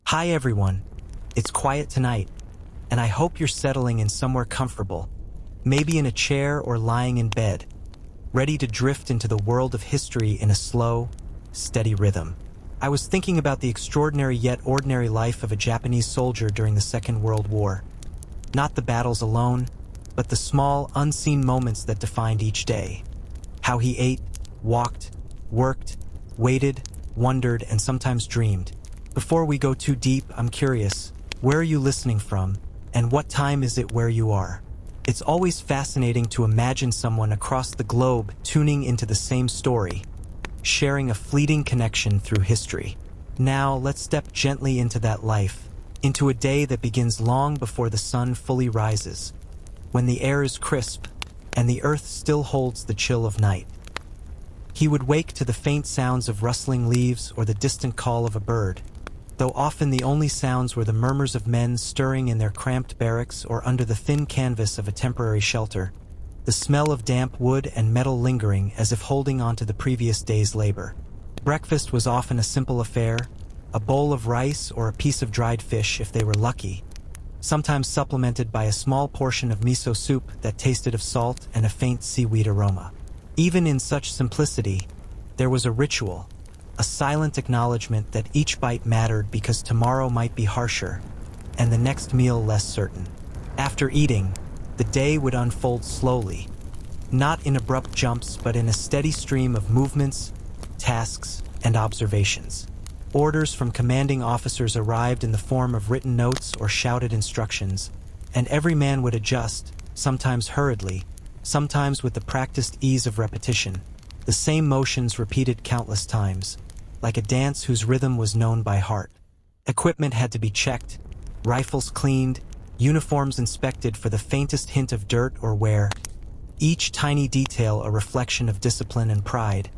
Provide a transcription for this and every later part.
Hi everyone, it's quiet tonight, and I hope you're settling in somewhere comfortable, maybe in a chair or lying in bed, ready to drift into the world of history in a slow, steady rhythm. I was thinking about the extraordinary yet ordinary life of a Japanese soldier during the Second World War. Not the battles alone, but the small, unseen moments that defined each day. How he ate, walked, worked, waited, wondered, and sometimes dreamed. Before we go too deep, I'm curious, where are you listening from, and what time is it where you are? It's always fascinating to imagine someone across the globe tuning into the same story, sharing a fleeting connection through history. Now, let's step gently into that life, into a day that begins long before the sun fully rises, when the air is crisp and the earth still holds the chill of night. He would wake to the faint sounds of rustling leaves or the distant call of a bird, though often the only sounds were the murmurs of men stirring in their cramped barracks or under the thin canvas of a temporary shelter, the smell of damp wood and metal lingering as if holding on to the previous day's labor. Breakfast was often a simple affair, a bowl of rice or a piece of dried fish if they were lucky, sometimes supplemented by a small portion of miso soup that tasted of salt and a faint seaweed aroma. Even in such simplicity, there was a ritual, a silent acknowledgement that each bite mattered because tomorrow might be harsher, and the next meal less certain. After eating, the day would unfold slowly, not in abrupt jumps but in a steady stream of movements, tasks, and observations. Orders from commanding officers arrived in the form of written notes or shouted instructions, and every man would adjust, sometimes hurriedly, sometimes with the practiced ease of repetition, the same motions repeated countless times, like a dance whose rhythm was known by heart. Equipment had to be checked, rifles cleaned, uniforms inspected for the faintest hint of dirt or wear, each tiny detail a reflection of discipline and pride,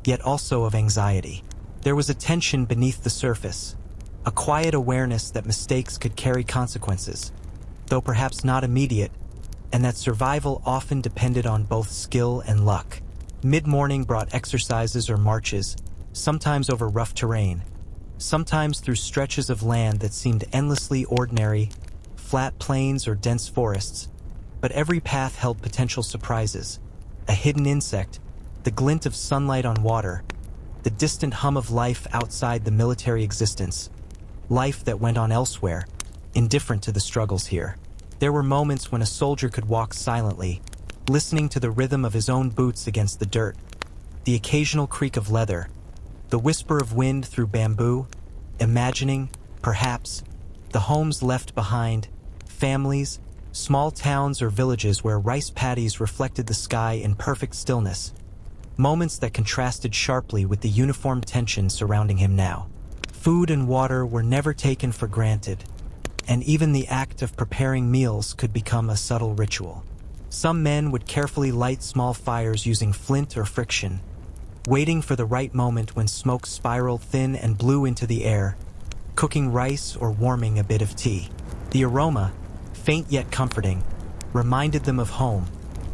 yet also of anxiety. There was a tension beneath the surface, a quiet awareness that mistakes could carry consequences, though perhaps not immediate, and that survival often depended on both skill and luck. Mid-morning brought exercises or marches, sometimes over rough terrain, sometimes through stretches of land that seemed endlessly ordinary, flat plains or dense forests, but every path held potential surprises, a hidden insect, the glint of sunlight on water, the distant hum of life outside the military existence, life that went on elsewhere, indifferent to the struggles here. There were moments when a soldier could walk silently, listening to the rhythm of his own boots against the dirt, the occasional creak of leather, the whisper of wind through bamboo, imagining, perhaps, the homes left behind, families, small towns or villages where rice paddies reflected the sky in perfect stillness, moments that contrasted sharply with the uniform tension surrounding him now. Food and water were never taken for granted, and even the act of preparing meals could become a subtle ritual. Some men would carefully light small fires using flint or friction, waiting for the right moment when smoke spiraled thin and blew into the air, cooking rice or warming a bit of tea. The aroma, faint yet comforting, reminded them of home,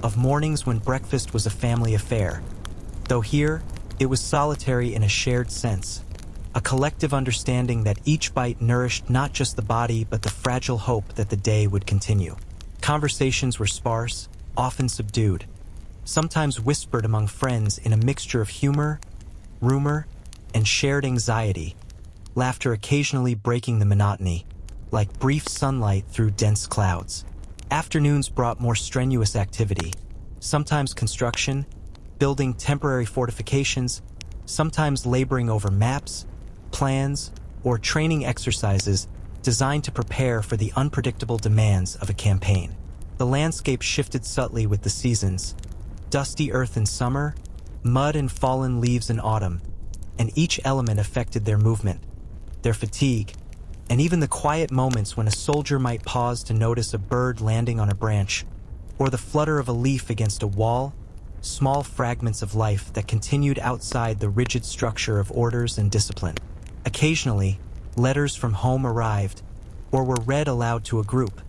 of mornings when breakfast was a family affair, though here it was solitary in a shared sense, a collective understanding that each bite nourished not just the body but the fragile hope that the day would continue. Conversations were sparse, often subdued, sometimes whispered among friends in a mixture of humor, rumor, and shared anxiety, laughter occasionally breaking the monotony, like brief sunlight through dense clouds. Afternoons brought more strenuous activity, sometimes construction, building temporary fortifications, sometimes laboring over maps, plans, or training exercises designed to prepare for the unpredictable demands of a campaign. The landscape shifted subtly with the seasons, dusty earth in summer, mud and fallen leaves in autumn, and each element affected their movement, their fatigue, and even the quiet moments when a soldier might pause to notice a bird landing on a branch, or the flutter of a leaf against a wall, small fragments of life that continued outside the rigid structure of orders and discipline. Occasionally, letters from home arrived, or were read aloud to a group,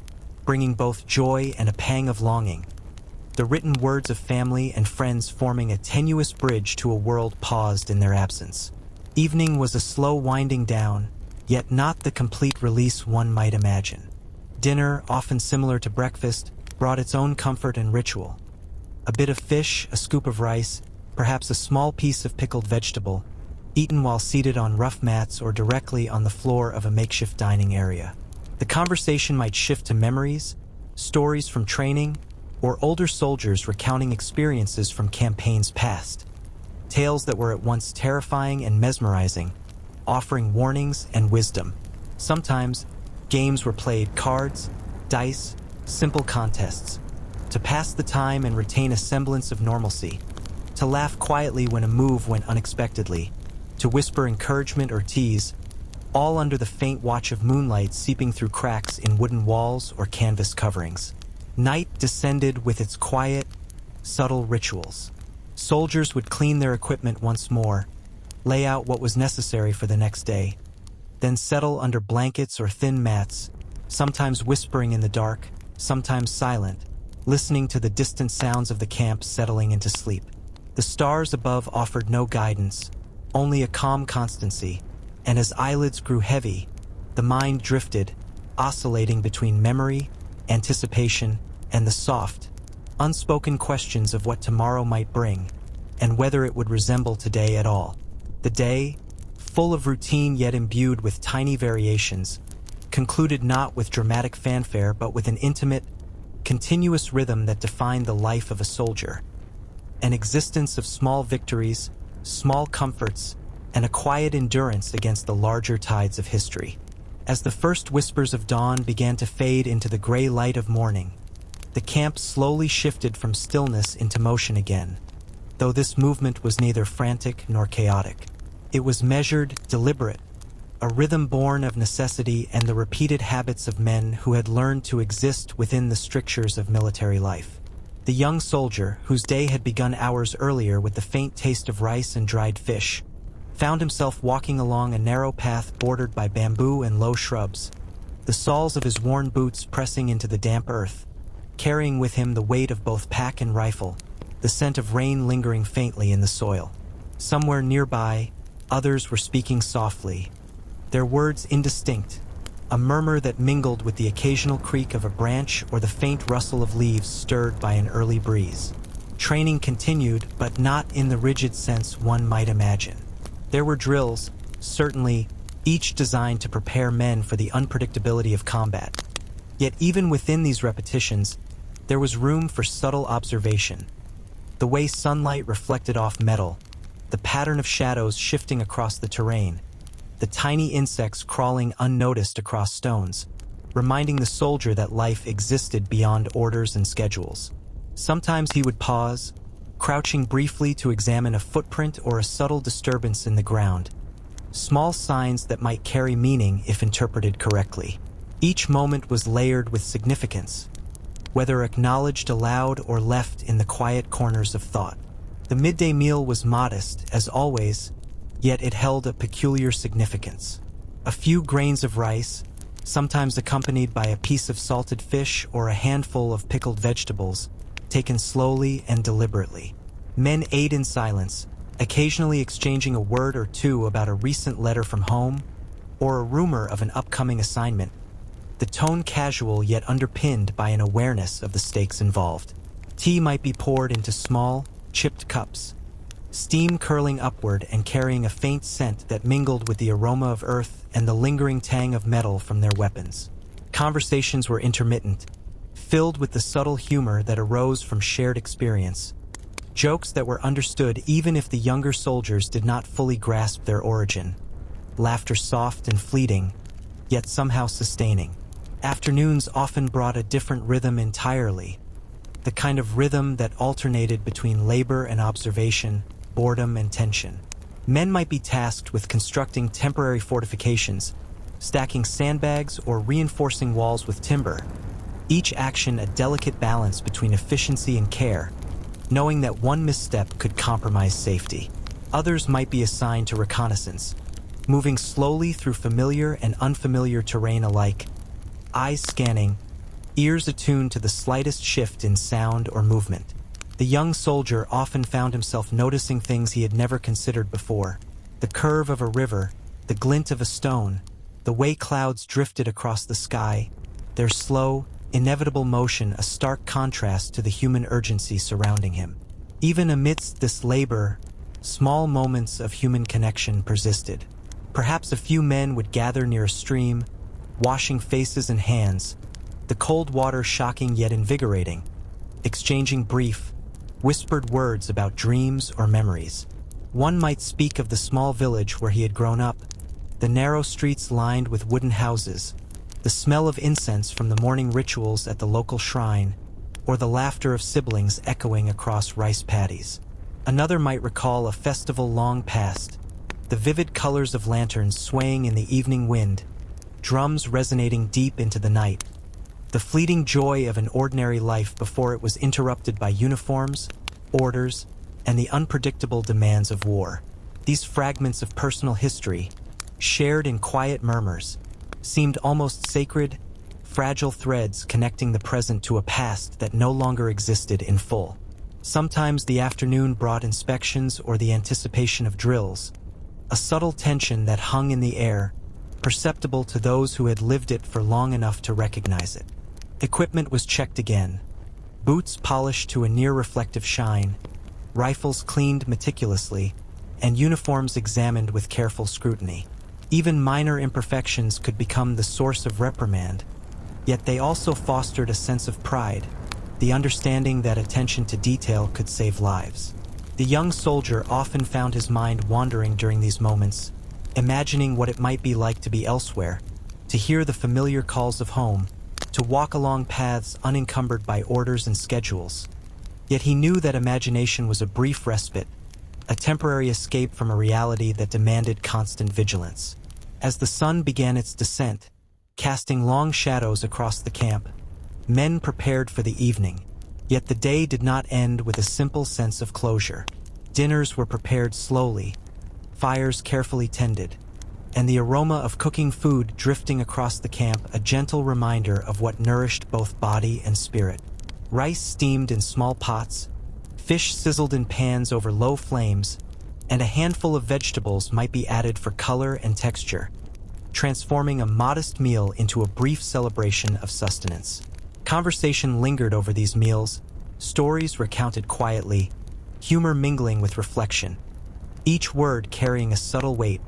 bringing both joy and a pang of longing, the written words of family and friends forming a tenuous bridge to a world paused in their absence. Evening was a slow winding down, yet not the complete release one might imagine. Dinner, often similar to breakfast, brought its own comfort and ritual. A bit of fish, a scoop of rice, perhaps a small piece of pickled vegetable, eaten while seated on rough mats or directly on the floor of a makeshift dining area. The conversation might shift to memories, stories from training, or older soldiers recounting experiences from campaigns past. Tales that were at once terrifying and mesmerizing, offering warnings and wisdom. Sometimes, games were played: cards, dice, simple contests, to pass the time and retain a semblance of normalcy, to laugh quietly when a move went unexpectedly, to whisper encouragement or tease, all under the faint watch of moonlight seeping through cracks in wooden walls or canvas coverings. Night descended with its quiet, subtle rituals. Soldiers would clean their equipment once more, lay out what was necessary for the next day, then settle under blankets or thin mats, sometimes whispering in the dark, sometimes silent, listening to the distant sounds of the camp settling into sleep. The stars above offered no guidance, only a calm constancy, and as eyelids grew heavy, the mind drifted, oscillating between memory, anticipation, and the soft, unspoken questions of what tomorrow might bring, and whether it would resemble today at all. The day, full of routine yet imbued with tiny variations, concluded not with dramatic fanfare but with an intimate, continuous rhythm that defined the life of a soldier. An existence of small victories, small comforts, and a quiet endurance against the larger tides of history. As the first whispers of dawn began to fade into the gray light of morning, the camp slowly shifted from stillness into motion again, though this movement was neither frantic nor chaotic. It was measured, deliberate, a rhythm born of necessity and the repeated habits of men who had learned to exist within the strictures of military life. The young soldier, whose day had begun hours earlier with the faint taste of rice and dried fish, found himself walking along a narrow path bordered by bamboo and low shrubs, the soles of his worn boots pressing into the damp earth, carrying with him the weight of both pack and rifle, the scent of rain lingering faintly in the soil. Somewhere nearby, others were speaking softly, their words indistinct, a murmur that mingled with the occasional creak of a branch or the faint rustle of leaves stirred by an early breeze. Training continued, but not in the rigid sense one might imagine. There were drills, certainly, each designed to prepare men for the unpredictability of combat. Yet even within these repetitions, there was room for subtle observation. The way sunlight reflected off metal, the pattern of shadows shifting across the terrain, the tiny insects crawling unnoticed across stones, reminding the soldier that life existed beyond orders and schedules. Sometimes he would pause, crouching briefly to examine a footprint or a subtle disturbance in the ground, small signs that might carry meaning if interpreted correctly. Each moment was layered with significance, whether acknowledged aloud or left in the quiet corners of thought. The midday meal was modest, as always, yet it held a peculiar significance. A few grains of rice, sometimes accompanied by a piece of salted fish or a handful of pickled vegetables, taken slowly and deliberately. Men ate in silence, occasionally exchanging a word or two about a recent letter from home or a rumor of an upcoming assignment, the tone casual yet underpinned by an awareness of the stakes involved. Tea might be poured into small, chipped cups, steam curling upward and carrying a faint scent that mingled with the aroma of earth and the lingering tang of metal from their weapons. Conversations were intermittent, filled with the subtle humor that arose from shared experience, jokes that were understood even if the younger soldiers did not fully grasp their origin, laughter soft and fleeting, yet somehow sustaining. Afternoons often brought a different rhythm entirely, the kind of rhythm that alternated between labor and observation, boredom and tension. Men might be tasked with constructing temporary fortifications, stacking sandbags or reinforcing walls with timber, each action a delicate balance between efficiency and care, knowing that one misstep could compromise safety. Others might be assigned to reconnaissance, moving slowly through familiar and unfamiliar terrain alike, eyes scanning, ears attuned to the slightest shift in sound or movement. The young soldier often found himself noticing things he had never considered before: the curve of a river, the glint of a stone, the way clouds drifted across the sky, their slow, inevitable motion a stark contrast to the human urgency surrounding him. Even amidst this labor, small moments of human connection persisted. Perhaps a few men would gather near a stream, washing faces and hands, the cold water shocking yet invigorating, exchanging brief, whispered words about dreams or memories. One might speak of the small village where he had grown up, the narrow streets lined with wooden houses, the smell of incense from the morning rituals at the local shrine, or the laughter of siblings echoing across rice paddies. Another might recall a festival long past, the vivid colors of lanterns swaying in the evening wind, drums resonating deep into the night, the fleeting joy of an ordinary life before it was interrupted by uniforms, orders, and the unpredictable demands of war. These fragments of personal history, shared in quiet murmurs, seemed almost sacred, fragile threads connecting the present to a past that no longer existed in full. Sometimes the afternoon brought inspections or the anticipation of drills, a subtle tension that hung in the air, perceptible to those who had lived it for long enough to recognize it. Equipment was checked again, boots polished to a near-reflective shine, rifles cleaned meticulously, and uniforms examined with careful scrutiny. Even minor imperfections could become the source of reprimand, yet they also fostered a sense of pride, the understanding that attention to detail could save lives. The young soldier often found his mind wandering during these moments, imagining what it might be like to be elsewhere, to hear the familiar calls of home, to walk along paths unencumbered by orders and schedules. Yet he knew that imagination was a brief respite, a temporary escape from a reality that demanded constant vigilance. As the sun began its descent, casting long shadows across the camp, men prepared for the evening, yet the day did not end with a simple sense of closure. Dinners were prepared slowly, fires carefully tended, and the aroma of cooking food drifting across the camp a gentle reminder of what nourished both body and spirit. Rice steamed in small pots, fish sizzled in pans over low flames, and a handful of vegetables might be added for color and texture, transforming a modest meal into a brief celebration of sustenance. Conversation lingered over these meals, stories recounted quietly, humor mingling with reflection, each word carrying a subtle weight,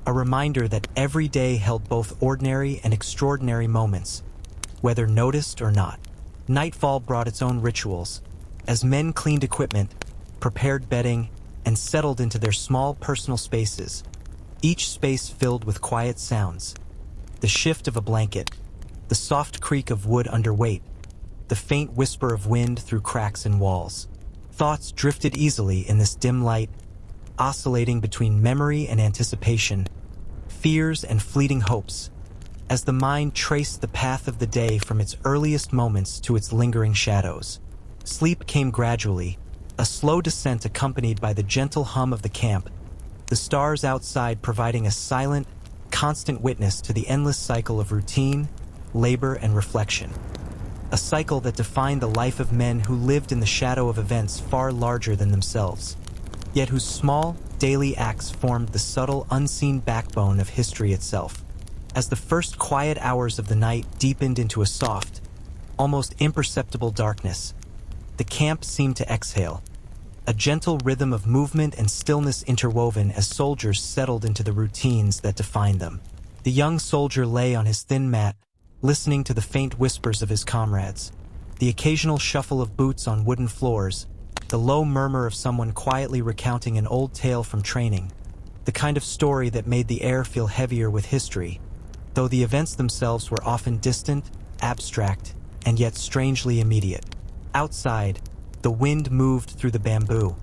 a reminder that every day held both ordinary and extraordinary moments, whether noticed or not. Nightfall brought its own rituals, as men cleaned equipment, prepared bedding, and settled into their small personal spaces, each space filled with quiet sounds, the shift of a blanket, the soft creak of wood under weight, the faint whisper of wind through cracks in walls. Thoughts drifted easily in this dim light, oscillating between memory and anticipation, fears and fleeting hopes, as the mind traced the path of the day from its earliest moments to its lingering shadows. Sleep came gradually, a slow descent accompanied by the gentle hum of the camp, the stars outside providing a silent, constant witness to the endless cycle of routine, labor, and reflection. A cycle that defined the life of men who lived in the shadow of events far larger than themselves, yet whose small, daily acts formed the subtle, unseen backbone of history itself. As the first quiet hours of the night deepened into a soft, almost imperceptible darkness, the camp seemed to exhale, a gentle rhythm of movement and stillness interwoven as soldiers settled into the routines that defined them. The young soldier lay on his thin mat, listening to the faint whispers of his comrades, the occasional shuffle of boots on wooden floors, the low murmur of someone quietly recounting an old tale from training, the kind of story that made the air feel heavier with history, though the events themselves were often distant, abstract, and yet strangely immediate. Outside, the wind moved through the bamboo,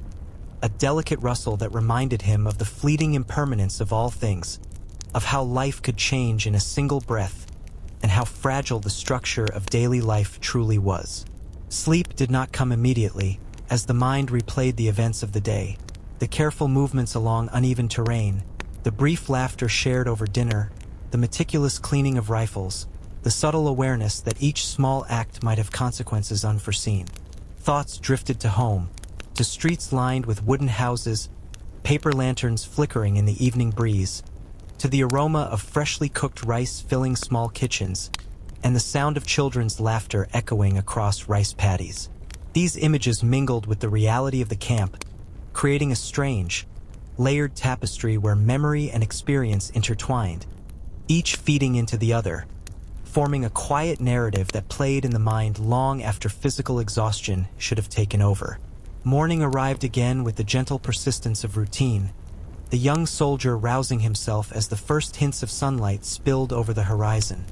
a delicate rustle that reminded him of the fleeting impermanence of all things, of how life could change in a single breath, and how fragile the structure of daily life truly was. Sleep did not come immediately, as the mind replayed the events of the day, the careful movements along uneven terrain, the brief laughter shared over dinner, the meticulous cleaning of rifles, the subtle awareness that each small act might have consequences unforeseen. Thoughts drifted to home, to streets lined with wooden houses, paper lanterns flickering in the evening breeze, to the aroma of freshly cooked rice filling small kitchens, and the sound of children's laughter echoing across rice paddies. These images mingled with the reality of the camp, creating a strange, layered tapestry where memory and experience intertwined, each feeding into the other, forming a quiet narrative that played in the mind long after physical exhaustion should have taken over. Morning arrived again with the gentle persistence of routine, the young soldier rousing himself as the first hints of sunlight spilled over the horizon,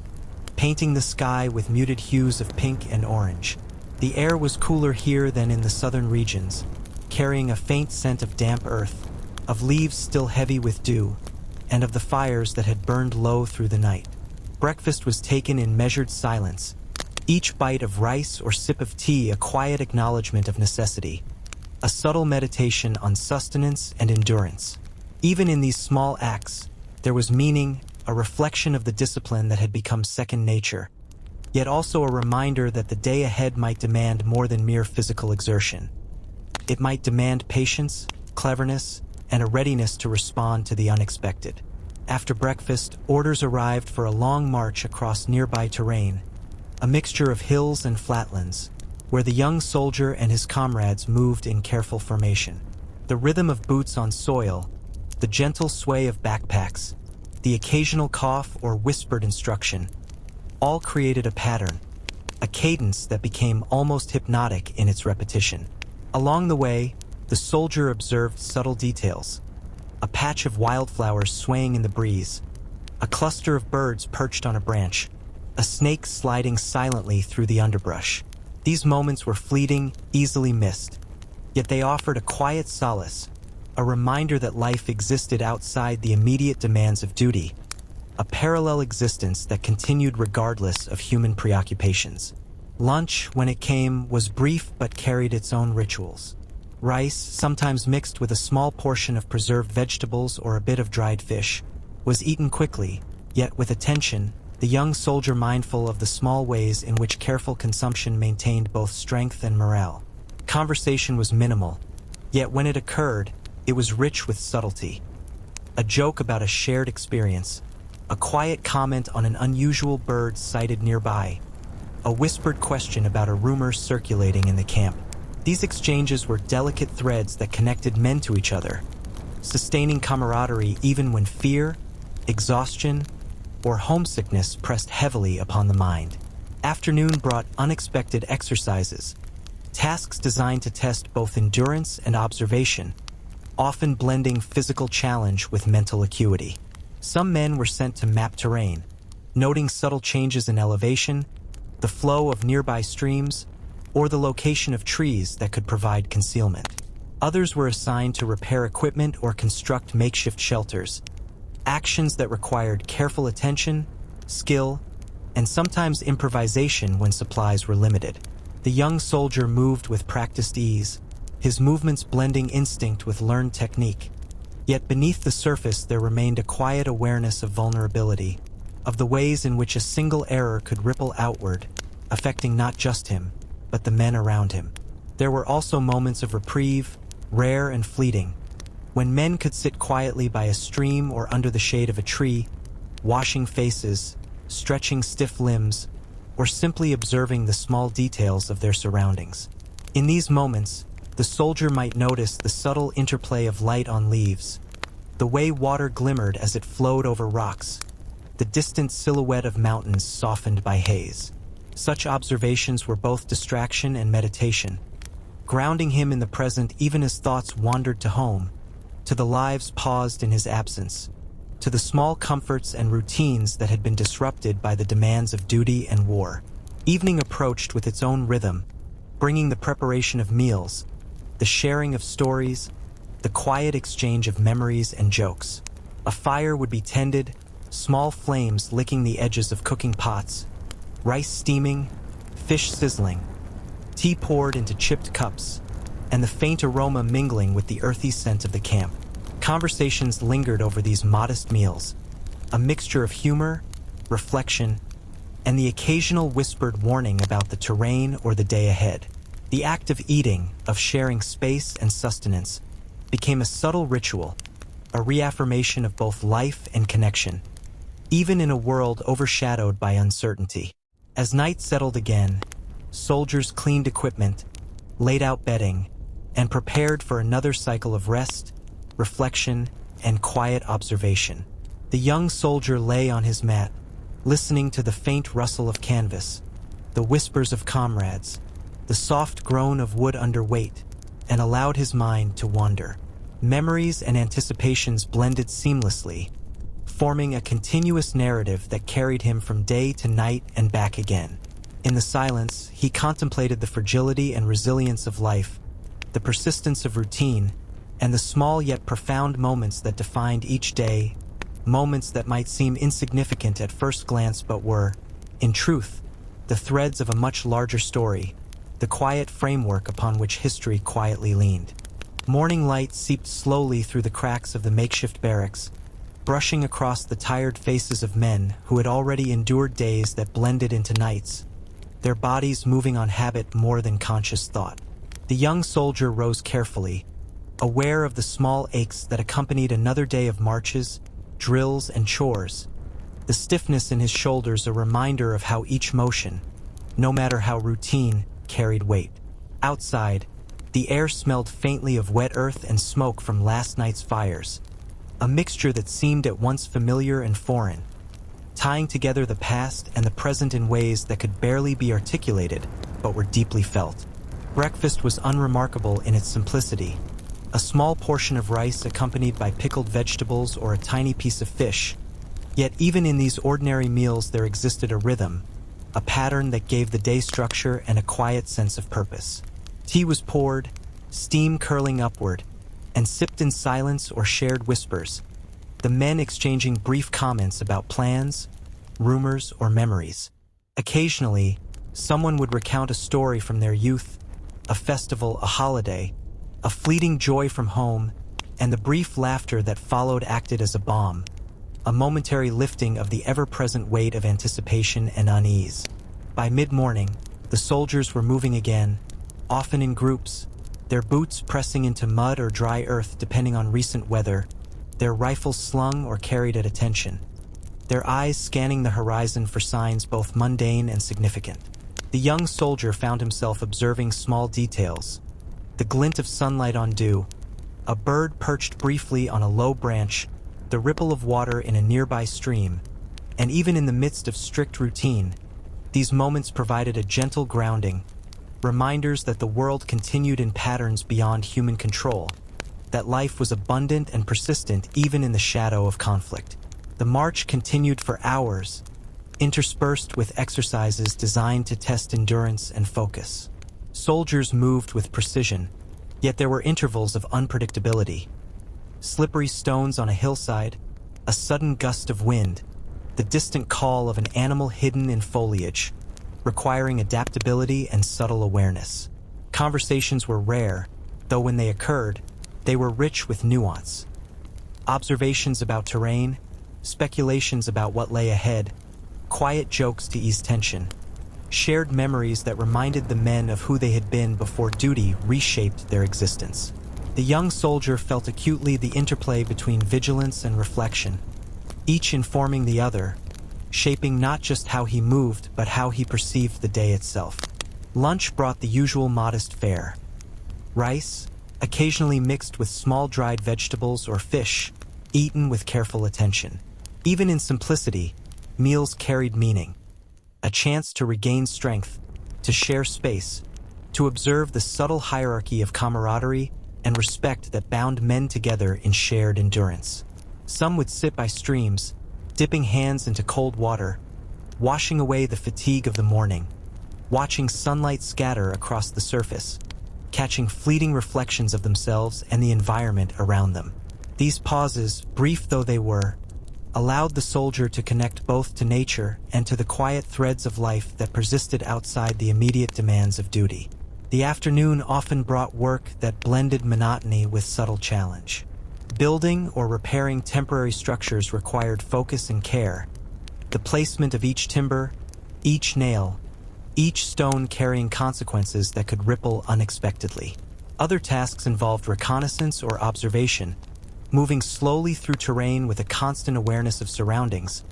painting the sky with muted hues of pink and orange. The air was cooler here than in the southern regions, carrying a faint scent of damp earth, of leaves still heavy with dew, and of the fires that had burned low through the night. Breakfast was taken in measured silence, each bite of rice or sip of tea a quiet acknowledgement of necessity, a subtle meditation on sustenance and endurance. Even in these small acts, there was meaning, a reflection of the discipline that had become second nature, yet also a reminder that the day ahead might demand more than mere physical exertion. It might demand patience, cleverness, and a readiness to respond to the unexpected. After breakfast, orders arrived for a long march across nearby terrain, a mixture of hills and flatlands, where the young soldier and his comrades moved in careful formation. The rhythm of boots on soil, the gentle sway of backpacks, the occasional cough or whispered instruction, all created a pattern, a cadence that became almost hypnotic in its repetition. Along the way, the soldier observed subtle details, a patch of wildflowers swaying in the breeze, a cluster of birds perched on a branch, a snake sliding silently through the underbrush. These moments were fleeting, easily missed, yet they offered a quiet solace, a reminder that life existed outside the immediate demands of duty, a parallel existence that continued regardless of human preoccupations. Lunch, when it came, was brief but carried its own rituals. Rice, sometimes mixed with a small portion of preserved vegetables or a bit of dried fish, was eaten quickly, yet with attention, the young soldier mindful of the small ways in which careful consumption maintained both strength and morale. Conversation was minimal, yet when it occurred, it was rich with subtlety. A joke about a shared experience, a quiet comment on an unusual bird sighted nearby, a whispered question about a rumor circulating in the camp. These exchanges were delicate threads that connected men to each other, sustaining camaraderie even when fear, exhaustion, or homesickness pressed heavily upon the mind. Afternoon brought unexpected exercises, tasks designed to test both endurance and observation, often blending physical challenge with mental acuity. Some men were sent to map terrain, noting subtle changes in elevation, the flow of nearby streams, or the location of trees that could provide concealment. Others were assigned to repair equipment or construct makeshift shelters, actions that required careful attention, skill, and sometimes improvisation when supplies were limited. The young soldier moved with practiced ease, his movements blending instinct with learned technique. Yet beneath the surface there remained a quiet awareness of vulnerability, of the ways in which a single error could ripple outward, affecting not just him, but the men around him. There were also moments of reprieve, rare and fleeting, when men could sit quietly by a stream or under the shade of a tree, washing faces, stretching stiff limbs, or simply observing the small details of their surroundings. In these moments, the soldier might notice the subtle interplay of light on leaves, the way water glimmered as it flowed over rocks, the distant silhouette of mountains softened by haze. Such observations were both distraction and meditation, grounding him in the present even as thoughts wandered to home, to the lives paused in his absence, to the small comforts and routines that had been disrupted by the demands of duty and war. Evening approached with its own rhythm, bringing the preparation of meals, the sharing of stories, the quiet exchange of memories and jokes. A fire would be tended, small flames licking the edges of cooking pots, rice steaming, fish sizzling, tea poured into chipped cups, and the faint aroma mingling with the earthy scent of the camp. Conversations lingered over these modest meals, a mixture of humor, reflection, and the occasional whispered warning about the terrain or the day ahead. The act of eating, of sharing space and sustenance, became a subtle ritual, a reaffirmation of both life and connection, even in a world overshadowed by uncertainty. As night settled again, soldiers cleaned equipment, laid out bedding, and prepared for another cycle of rest, reflection, and quiet observation. The young soldier lay on his mat, listening to the faint rustle of canvas, the whispers of comrades, the soft groan of wood under weight, and allowed his mind to wander. Memories and anticipations blended seamlessly, forming a continuous narrative that carried him from day to night and back again. In the silence, he contemplated the fragility and resilience of life, the persistence of routine, and the small yet profound moments that defined each day, moments that might seem insignificant at first glance but were, in truth, the threads of a much larger story, the quiet framework upon which history quietly leaned. Morning light seeped slowly through the cracks of the makeshift barracks, brushing across the tired faces of men who had already endured days that blended into nights, their bodies moving on habit more than conscious thought. The young soldier rose carefully, aware of the small aches that accompanied another day of marches, drills, and chores, the stiffness in his shoulders a reminder of how each motion, no matter how routine, carried weight. Outside, the air smelled faintly of wet earth and smoke from last night's fires, a mixture that seemed at once familiar and foreign, tying together the past and the present in ways that could barely be articulated, but were deeply felt. Breakfast was unremarkable in its simplicity, a small portion of rice accompanied by pickled vegetables or a tiny piece of fish. Yet even in these ordinary meals there existed a rhythm, a pattern that gave the day structure and a quiet sense of purpose. Tea was poured, steam curling upward, and sipped in silence or shared whispers, the men exchanging brief comments about plans, rumors, or memories. Occasionally, someone would recount a story from their youth, a festival, a holiday, a fleeting joy from home, and the brief laughter that followed acted as a balm, a momentary lifting of the ever-present weight of anticipation and unease. By mid-morning, the soldiers were moving again, often in groups, their boots pressing into mud or dry earth depending on recent weather, their rifles slung or carried at attention, their eyes scanning the horizon for signs both mundane and significant. The young soldier found himself observing small details, the glint of sunlight on dew, a bird perched briefly on a low branch, the ripple of water in a nearby stream, and even in the midst of strict routine, these moments provided a gentle grounding, reminders that the world continued in patterns beyond human control, that life was abundant and persistent even in the shadow of conflict. The march continued for hours, interspersed with exercises designed to test endurance and focus. Soldiers moved with precision, yet there were intervals of unpredictability. Slippery stones on a hillside, a sudden gust of wind, the distant call of an animal hidden in foliage, requiring adaptability and subtle awareness. Conversations were rare, though when they occurred, they were rich with nuance. Observations about terrain, speculations about what lay ahead, quiet jokes to ease tension, shared memories that reminded the men of who they had been before duty reshaped their existence. The young soldier felt acutely the interplay between vigilance and reflection, each informing the other, shaping not just how he moved but how he perceived the day itself. Lunch brought the usual modest fare. Rice, occasionally mixed with small dried vegetables or fish, eaten with careful attention. Even in simplicity, meals carried meaning. A chance to regain strength, to share space, to observe the subtle hierarchy of camaraderie and respect that bound men together in shared endurance. Some would sit by streams, dipping hands into cold water, washing away the fatigue of the morning, watching sunlight scatter across the surface, catching fleeting reflections of themselves and the environment around them. These pauses, brief though they were, allowed the soldier to connect both to nature and to the quiet threads of life that persisted outside the immediate demands of duty. The afternoon often brought work that blended monotony with subtle challenge. Building or repairing temporary structures required focus and care, the placement of each timber, each nail, each stone carrying consequences that could ripple unexpectedly. Other tasks involved reconnaissance or observation, moving slowly through terrain with a constant awareness of surroundings,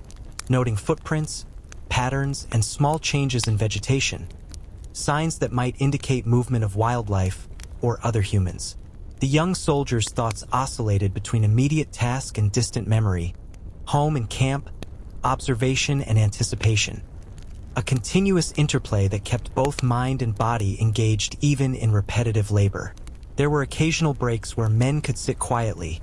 noting footprints, patterns, and small changes in vegetation, signs that might indicate movement of wildlife or other humans. The young soldier's thoughts oscillated between immediate task and distant memory, home and camp, observation and anticipation. A continuous interplay that kept both mind and body engaged even in repetitive labor. There were occasional breaks where men could sit quietly,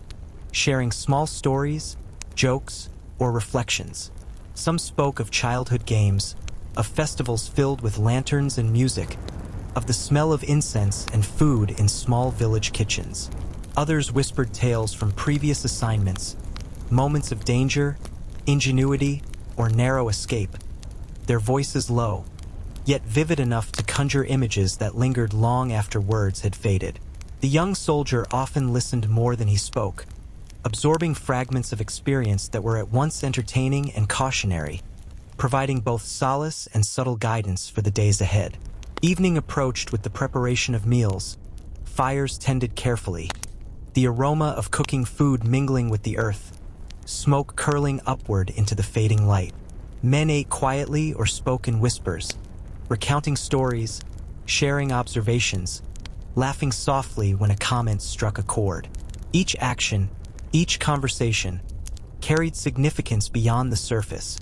sharing small stories, jokes, or reflections. Some spoke of childhood games, of festivals filled with lanterns and music, of the smell of incense and food in small village kitchens. Others whispered tales from previous assignments, moments of danger, ingenuity, or narrow escape, their voices low, yet vivid enough to conjure images that lingered long after words had faded. The young soldier often listened more than he spoke, absorbing fragments of experience that were at once entertaining and cautionary, providing both solace and subtle guidance for the days ahead. Evening approached with the preparation of meals, fires tended carefully, the aroma of cooking food mingling with the earth, smoke curling upward into the fading light. Men ate quietly or spoke in whispers, recounting stories, sharing observations, laughing softly when a comment struck a chord. Each action, each conversation, carried significance beyond the surface,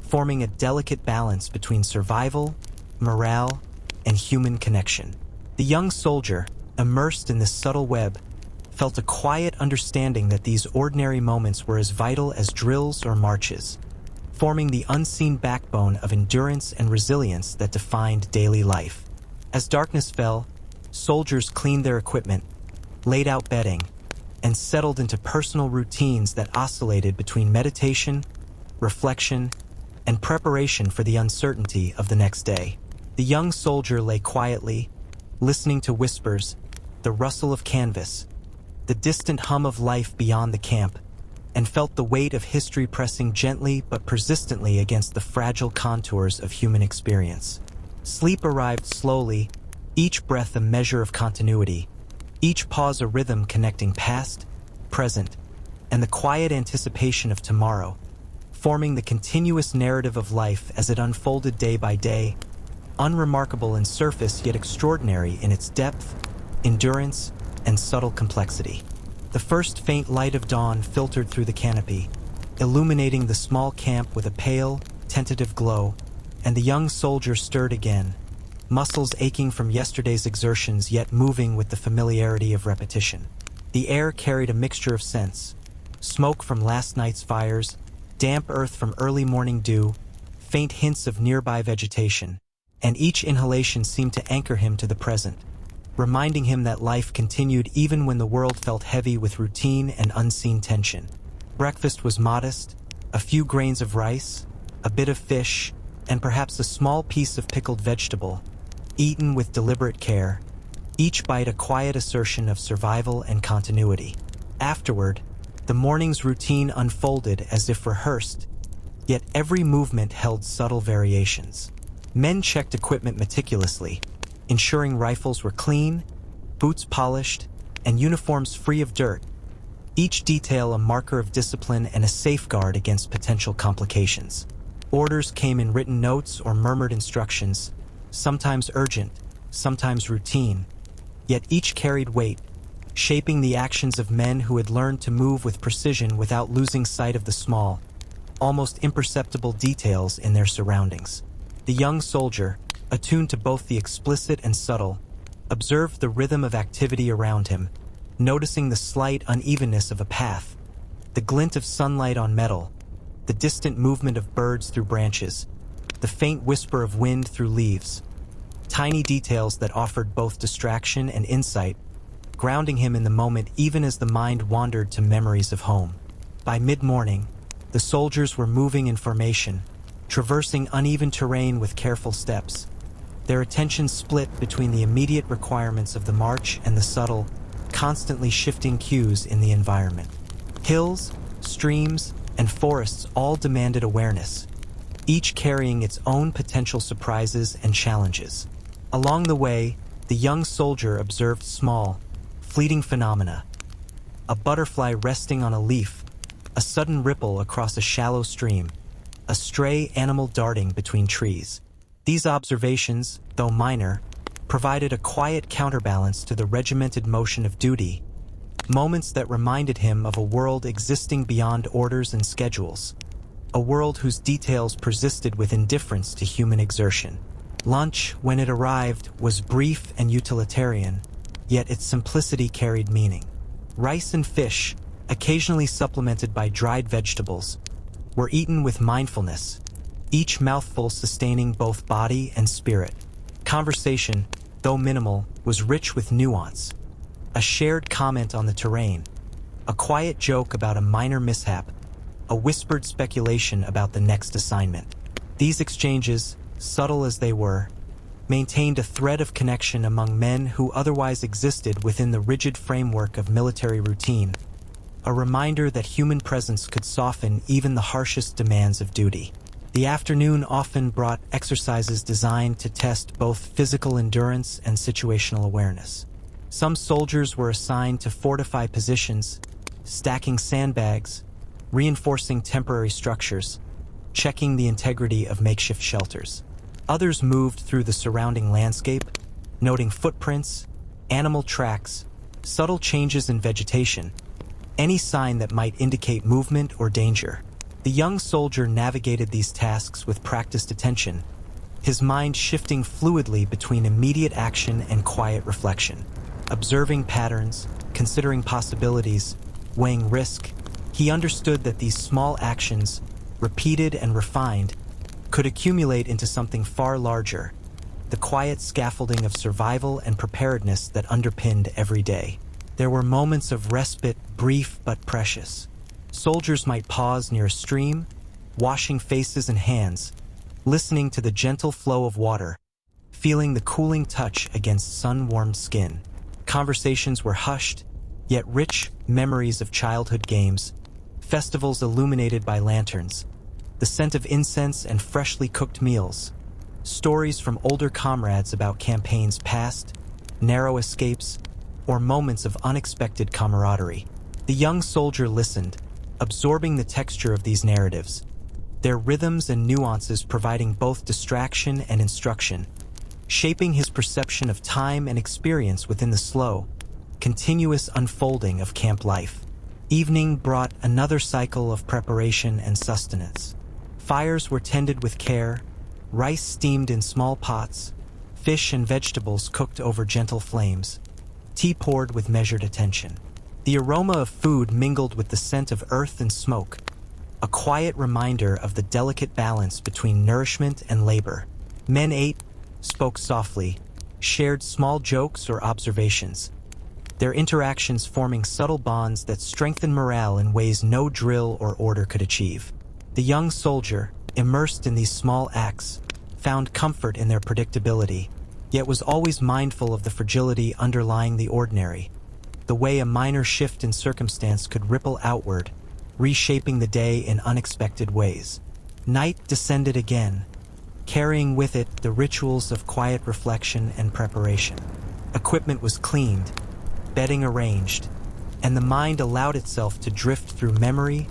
forming a delicate balance between survival, morale, and human connection. The young soldier, immersed in this subtle web, felt a quiet understanding that these ordinary moments were as vital as drills or marches, forming the unseen backbone of endurance and resilience that defined daily life. As darkness fell, soldiers cleaned their equipment, laid out bedding, and settled into personal routines that oscillated between meditation, reflection, and preparation for the uncertainty of the next day. The young soldier lay quietly, listening to whispers, the rustle of canvas, the distant hum of life beyond the camp, and felt the weight of history pressing gently but persistently against the fragile contours of human experience. Sleep arrived slowly, each breath a measure of continuity, each pause a rhythm connecting past, present, and the quiet anticipation of tomorrow, forming the continuous narrative of life as it unfolded day by day, unremarkable in surface yet extraordinary in its depth, endurance, and subtle complexity. The first faint light of dawn filtered through the canopy, illuminating the small camp with a pale, tentative glow, and the young soldier stirred again, muscles aching from yesterday's exertions yet moving with the familiarity of repetition. The air carried a mixture of scents, smoke from last night's fires, damp earth from early morning dew, faint hints of nearby vegetation, and each inhalation seemed to anchor him to the present, reminding him that life continued even when the world felt heavy with routine and unseen tension. Breakfast was modest, a few grains of rice, a bit of fish, and perhaps a small piece of pickled vegetable, eaten with deliberate care, each bite a quiet assertion of survival and continuity. Afterward, the morning's routine unfolded as if rehearsed, yet every movement held subtle variations. Men checked equipment meticulously, ensuring rifles were clean, boots polished, and uniforms free of dirt, each detail a marker of discipline and a safeguard against potential complications. Orders came in written notes or murmured instructions, sometimes urgent, sometimes routine, yet each carried weight, shaping the actions of men who had learned to move with precision without losing sight of the small, almost imperceptible details in their surroundings. The young soldier, attuned to both the explicit and subtle, observed the rhythm of activity around him, noticing the slight unevenness of a path, the glint of sunlight on metal, the distant movement of birds through branches, the faint whisper of wind through leaves, tiny details that offered both distraction and insight, grounding him in the moment even as the mind wandered to memories of home. By mid-morning, the soldiers were moving in formation, traversing uneven terrain with careful steps, their attention split between the immediate requirements of the march and the subtle, constantly shifting cues in the environment. Hills, streams, and forests all demanded awareness, each carrying its own potential surprises and challenges. Along the way, the young soldier observed small, fleeting phenomena, a butterfly resting on a leaf, a sudden ripple across a shallow stream, a stray animal darting between trees. These observations, though minor, provided a quiet counterbalance to the regimented motion of duty, moments that reminded him of a world existing beyond orders and schedules, a world whose details persisted with indifference to human exertion. Lunch, when it arrived, was brief and utilitarian, yet its simplicity carried meaning. Rice and fish, occasionally supplemented by dried vegetables, were eaten with mindfulness, each mouthful sustaining both body and spirit. Conversation, though minimal, was rich with nuance. A shared comment on the terrain, a quiet joke about a minor mishap, a whispered speculation about the next assignment. These exchanges, subtle as they were, maintained a thread of connection among men who otherwise existed within the rigid framework of military routine, a reminder that human presence could soften even the harshest demands of duty. The afternoon often brought exercises designed to test both physical endurance and situational awareness. Some soldiers were assigned to fortify positions, stacking sandbags, reinforcing temporary structures, checking the integrity of makeshift shelters. Others moved through the surrounding landscape, noting footprints, animal tracks, subtle changes in vegetation, any sign that might indicate movement or danger. The young soldier navigated these tasks with practiced attention, his mind shifting fluidly between immediate action and quiet reflection. Observing patterns, considering possibilities, weighing risk, he understood that these small actions, repeated and refined, could accumulate into something far larger, the quiet scaffolding of survival and preparedness that underpinned every day. There were moments of respite, brief but precious. Soldiers might pause near a stream, washing faces and hands, listening to the gentle flow of water, feeling the cooling touch against sun-warmed skin. Conversations were hushed, yet rich memories of childhood games, festivals illuminated by lanterns, the scent of incense and freshly cooked meals, stories from older comrades about campaigns past, narrow escapes, or moments of unexpected camaraderie. The young soldier listened, absorbing the texture of these narratives, their rhythms and nuances providing both distraction and instruction, shaping his perception of time and experience within the slow, continuous unfolding of camp life. Evening brought another cycle of preparation and sustenance. Fires were tended with care, rice steamed in small pots, fish and vegetables cooked over gentle flames, tea poured with measured attention. The aroma of food mingled with the scent of earth and smoke, a quiet reminder of the delicate balance between nourishment and labor. Men ate, spoke softly, shared small jokes or observations, their interactions forming subtle bonds that strengthened morale in ways no drill or order could achieve. The young soldier, immersed in these small acts, found comfort in their predictability, yet was always mindful of the fragility underlying the ordinary, the way a minor shift in circumstance could ripple outward, reshaping the day in unexpected ways. Night descended again, carrying with it the rituals of quiet reflection and preparation. Equipment was cleaned, bedding arranged, and the mind allowed itself to drift through memory,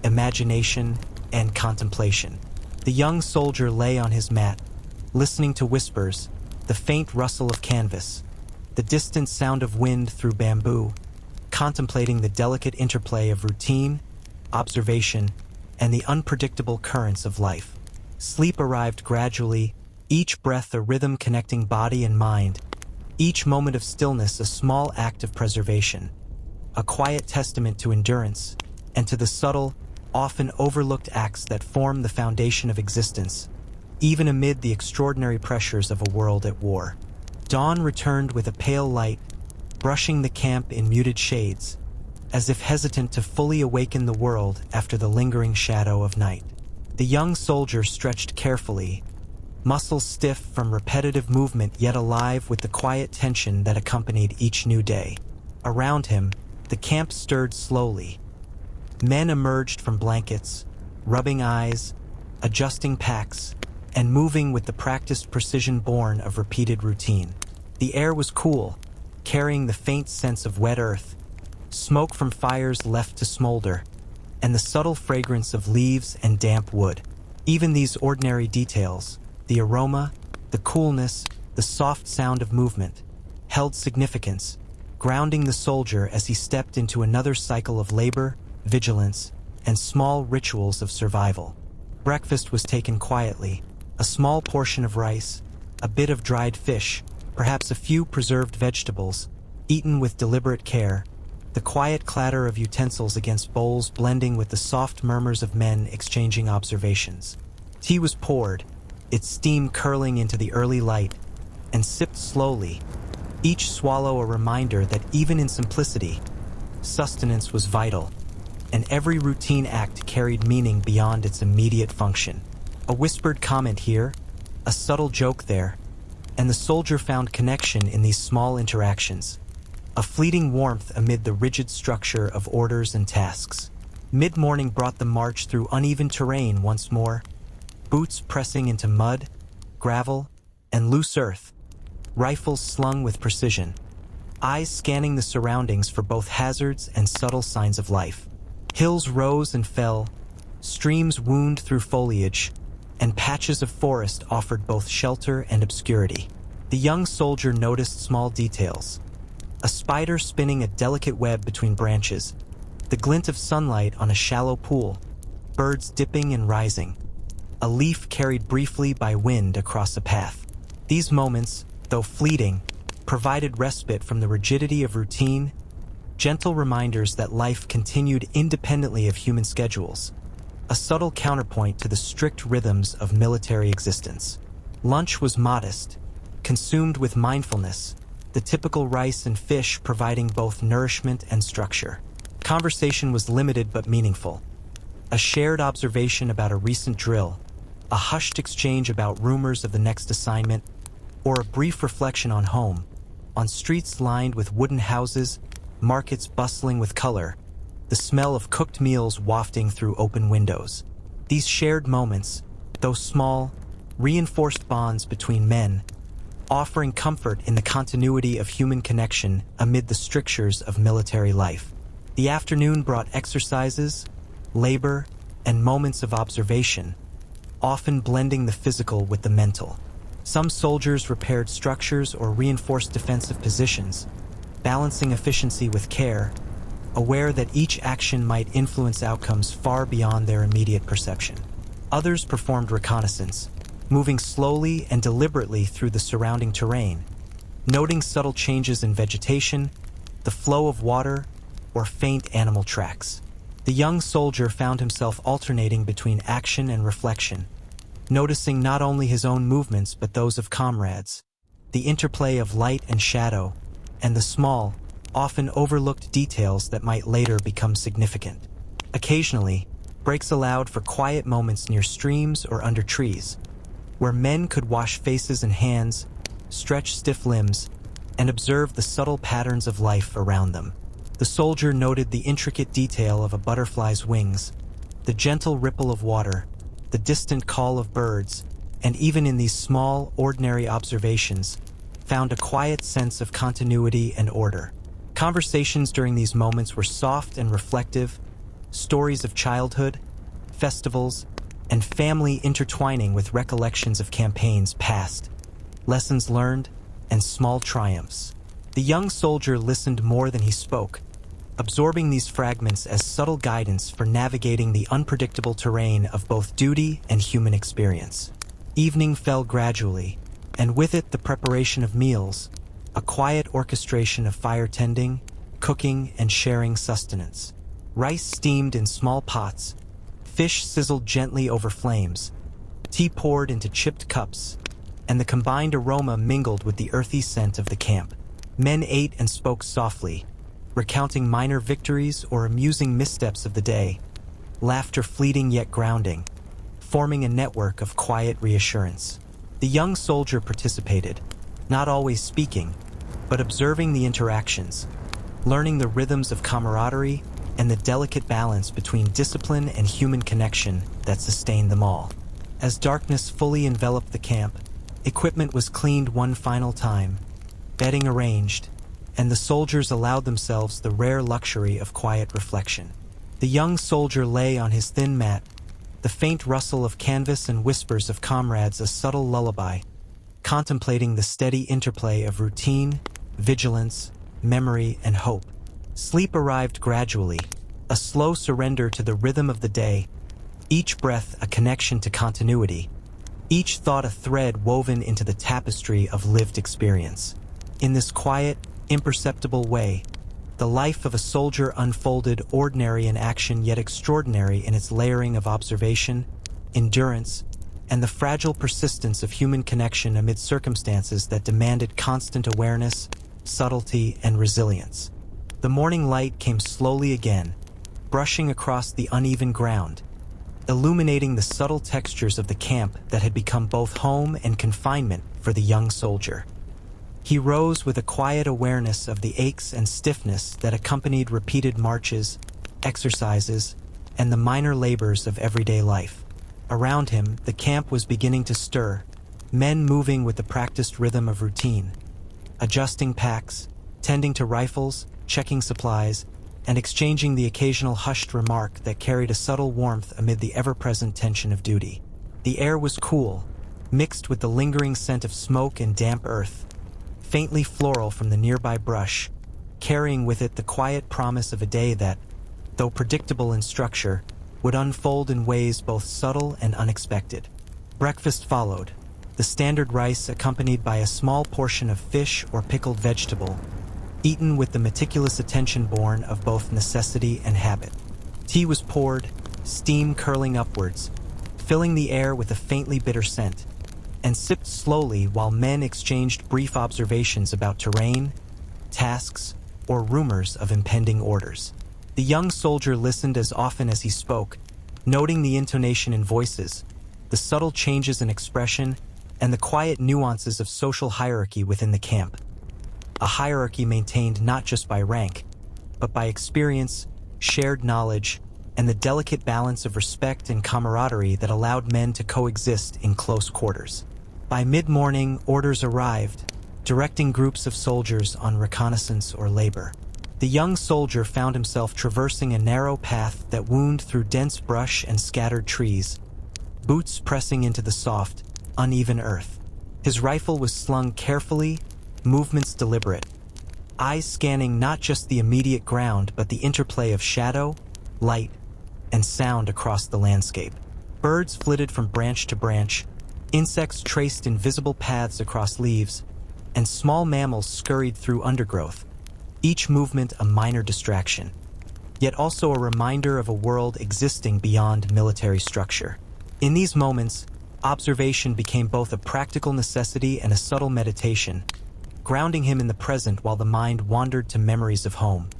imagination, and contemplation. The young soldier lay on his mat, listening to whispers, the faint rustle of canvas, the distant sound of wind through bamboo, contemplating the delicate interplay of routine, observation, and the unpredictable currents of life. Sleep arrived gradually, each breath a rhythm connecting body and mind, each moment of stillness a small act of preservation, a quiet testament to endurance and to the subtle, often overlooked acts that form the foundation of existence, even amid the extraordinary pressures of a world at war. Dawn returned with a pale light, brushing the camp in muted shades, as if hesitant to fully awaken the world after the lingering shadow of night. The young soldier stretched carefully, muscles stiff from repetitive movement yet alive with the quiet tension that accompanied each new day. Around him, the camp stirred slowly. Men emerged from blankets, rubbing eyes, adjusting packs, and moving with the practiced precision born of repeated routine. The air was cool, carrying the faint sense of wet earth, smoke from fires left to smolder, and the subtle fragrance of leaves and damp wood. Even these ordinary details, the aroma, the coolness, the soft sound of movement, held significance, grounding the soldier as he stepped into another cycle of labor, vigilance, and small rituals of survival. Breakfast was taken quietly, a small portion of rice, a bit of dried fish, perhaps a few preserved vegetables, eaten with deliberate care, the quiet clatter of utensils against bowls blending with the soft murmurs of men exchanging observations. Tea was poured, its steam curling into the early light, and sipped slowly, each swallow a reminder that even in simplicity, sustenance was vital, and every routine act carried meaning beyond its immediate function. A whispered comment here, a subtle joke there, and the soldier found connection in these small interactions, a fleeting warmth amid the rigid structure of orders and tasks. Mid-morning brought the march through uneven terrain once more, boots pressing into mud, gravel, and loose earth, rifles slung with precision, eyes scanning the surroundings for both hazards and subtle signs of life. Hills rose and fell, streams wound through foliage, and patches of forest offered both shelter and obscurity. The young soldier noticed small details, a spider spinning a delicate web between branches, the glint of sunlight on a shallow pool, birds dipping and rising, a leaf carried briefly by wind across a path. These moments, though fleeting, provided respite from the rigidity of routine, gentle reminders that life continued independently of human schedules, a subtle counterpoint to the strict rhythms of military existence. Lunch was modest, consumed with mindfulness, the typical rice and fish providing both nourishment and structure. Conversation was limited but meaningful. A shared observation about a recent drill, a hushed exchange about rumors of the next assignment, or a brief reflection on home, on streets lined with wooden houses, markets bustling with color, the smell of cooked meals wafting through open windows. These shared moments, though small, reinforced bonds between men, offering comfort in the continuity of human connection amid the strictures of military life. The afternoon brought exercises, labor, and moments of observation, often blending the physical with the mental. Some soldiers repaired structures or reinforced defensive positions, balancing efficiency with care, aware that each action might influence outcomes far beyond their immediate perception. Others performed reconnaissance, moving slowly and deliberately through the surrounding terrain, noting subtle changes in vegetation, the flow of water, or faint animal tracks. The young soldier found himself alternating between action and reflection, noticing not only his own movements but those of comrades, the interplay of light and shadow, and the small, often overlooked details that might later become significant. Occasionally, breaks allowed for quiet moments near streams or under trees, where men could wash faces and hands, stretch stiff limbs, and observe the subtle patterns of life around them. The soldier noted the intricate detail of a butterfly's wings, the gentle ripple of water, the distant call of birds, and even in these small, ordinary observations, found a quiet sense of continuity and order. Conversations during these moments were soft and reflective, stories of childhood, festivals, and family intertwining with recollections of campaigns past, lessons learned, and small triumphs. The young soldier listened more than he spoke, absorbing these fragments as subtle guidance for navigating the unpredictable terrain of both duty and human experience. Evening fell gradually, and with it the preparation of meals, a quiet orchestration of fire tending, cooking, and sharing sustenance. Rice steamed in small pots, fish sizzled gently over flames, tea poured into chipped cups, and the combined aroma mingled with the earthy scent of the camp. Men ate and spoke softly, recounting minor victories or amusing missteps of the day, laughter fleeting yet grounding, forming a network of quiet reassurance. The young soldier participated, not always speaking, but observing the interactions, learning the rhythms of camaraderie and the delicate balance between discipline and human connection that sustained them all. As darkness fully enveloped the camp, equipment was cleaned one final time, bedding arranged, and the soldiers allowed themselves the rare luxury of quiet reflection. The young soldier lay on his thin mat, the faint rustle of canvas and whispers of comrades a subtle lullaby, contemplating the steady interplay of routine, vigilance, memory, and hope. Sleep arrived gradually, a slow surrender to the rhythm of the day, each breath a connection to continuity, each thought a thread woven into the tapestry of lived experience. In this quiet, imperceptible way, the life of a soldier unfolded, ordinary in action yet extraordinary in its layering of observation, endurance, and the fragile persistence of human connection amid circumstances that demanded constant awareness, subtlety, and resilience. The morning light came slowly again, brushing across the uneven ground, illuminating the subtle textures of the camp that had become both home and confinement for the young soldier. He rose with a quiet awareness of the aches and stiffness that accompanied repeated marches, exercises, and the minor labors of everyday life. Around him, the camp was beginning to stir, men moving with the practiced rhythm of routine, adjusting packs, tending to rifles, checking supplies, and exchanging the occasional hushed remark that carried a subtle warmth amid the ever-present tension of duty. The air was cool, mixed with the lingering scent of smoke and damp earth, faintly floral from the nearby brush, carrying with it the quiet promise of a day that, though predictable in structure, would unfold in ways both subtle and unexpected. Breakfast followed, the standard rice accompanied by a small portion of fish or pickled vegetable, eaten with the meticulous attention born of both necessity and habit. Tea was poured, steam curling upwards, filling the air with a faintly bitter scent, and sipped slowly while men exchanged brief observations about terrain, tasks, or rumors of impending orders. The young soldier listened as often as he spoke, noting the intonation in voices, the subtle changes in expression, and the quiet nuances of social hierarchy within the camp. A hierarchy maintained not just by rank, but by experience, shared knowledge, and the delicate balance of respect and camaraderie that allowed men to coexist in close quarters. By mid-morning, orders arrived, directing groups of soldiers on reconnaissance or labor. The young soldier found himself traversing a narrow path that wound through dense brush and scattered trees, boots pressing into the soft, uneven earth. His rifle was slung carefully, movements deliberate, eyes scanning not just the immediate ground but the interplay of shadow, light, and sound across the landscape. Birds flitted from branch to branch, insects traced invisible paths across leaves, and small mammals scurried through undergrowth, each movement a minor distraction, yet also a reminder of a world existing beyond military structure. In these moments, observation became both a practical necessity and a subtle meditation, grounding him in the present while the mind wandered to memories of home.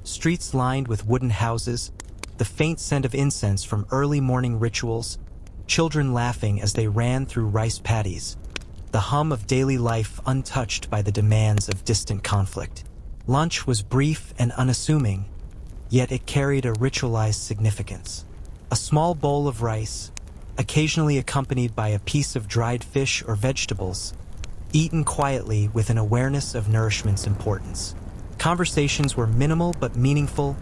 Streets lined with wooden houses, the faint scent of incense from early morning rituals, children laughing as they ran through rice paddies, the hum of daily life untouched by the demands of distant conflict. Lunch was brief and unassuming, yet it carried a ritualized significance. A small bowl of rice, occasionally accompanied by a piece of dried fish or vegetables, eaten quietly with an awareness of nourishment's importance. Conversations were minimal but meaningful,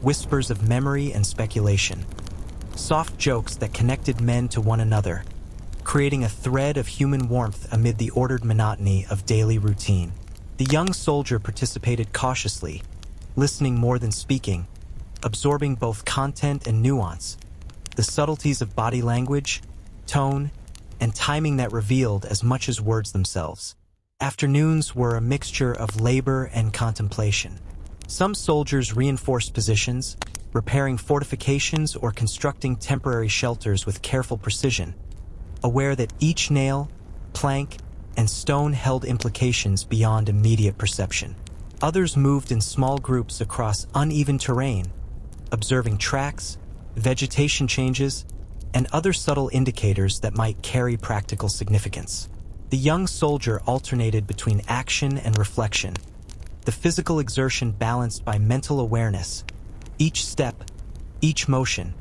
whispers of memory and speculation, soft jokes that connected men to one another, creating a thread of human warmth amid the ordered monotony of daily routine. The young soldier participated cautiously, listening more than speaking, absorbing both content and nuance, the subtleties of body language, tone, and timing that revealed as much as words themselves. Afternoons were a mixture of labor and contemplation. Some soldiers reinforced positions, repairing fortifications or constructing temporary shelters with careful precision, aware that each nail, plank, and stone held implications beyond immediate perception. Others moved in small groups across uneven terrain, observing tracks, vegetation changes, and other subtle indicators that might carry practical significance. The young soldier alternated between action and reflection, the physical exertion balanced by mental awareness, each step, each motion,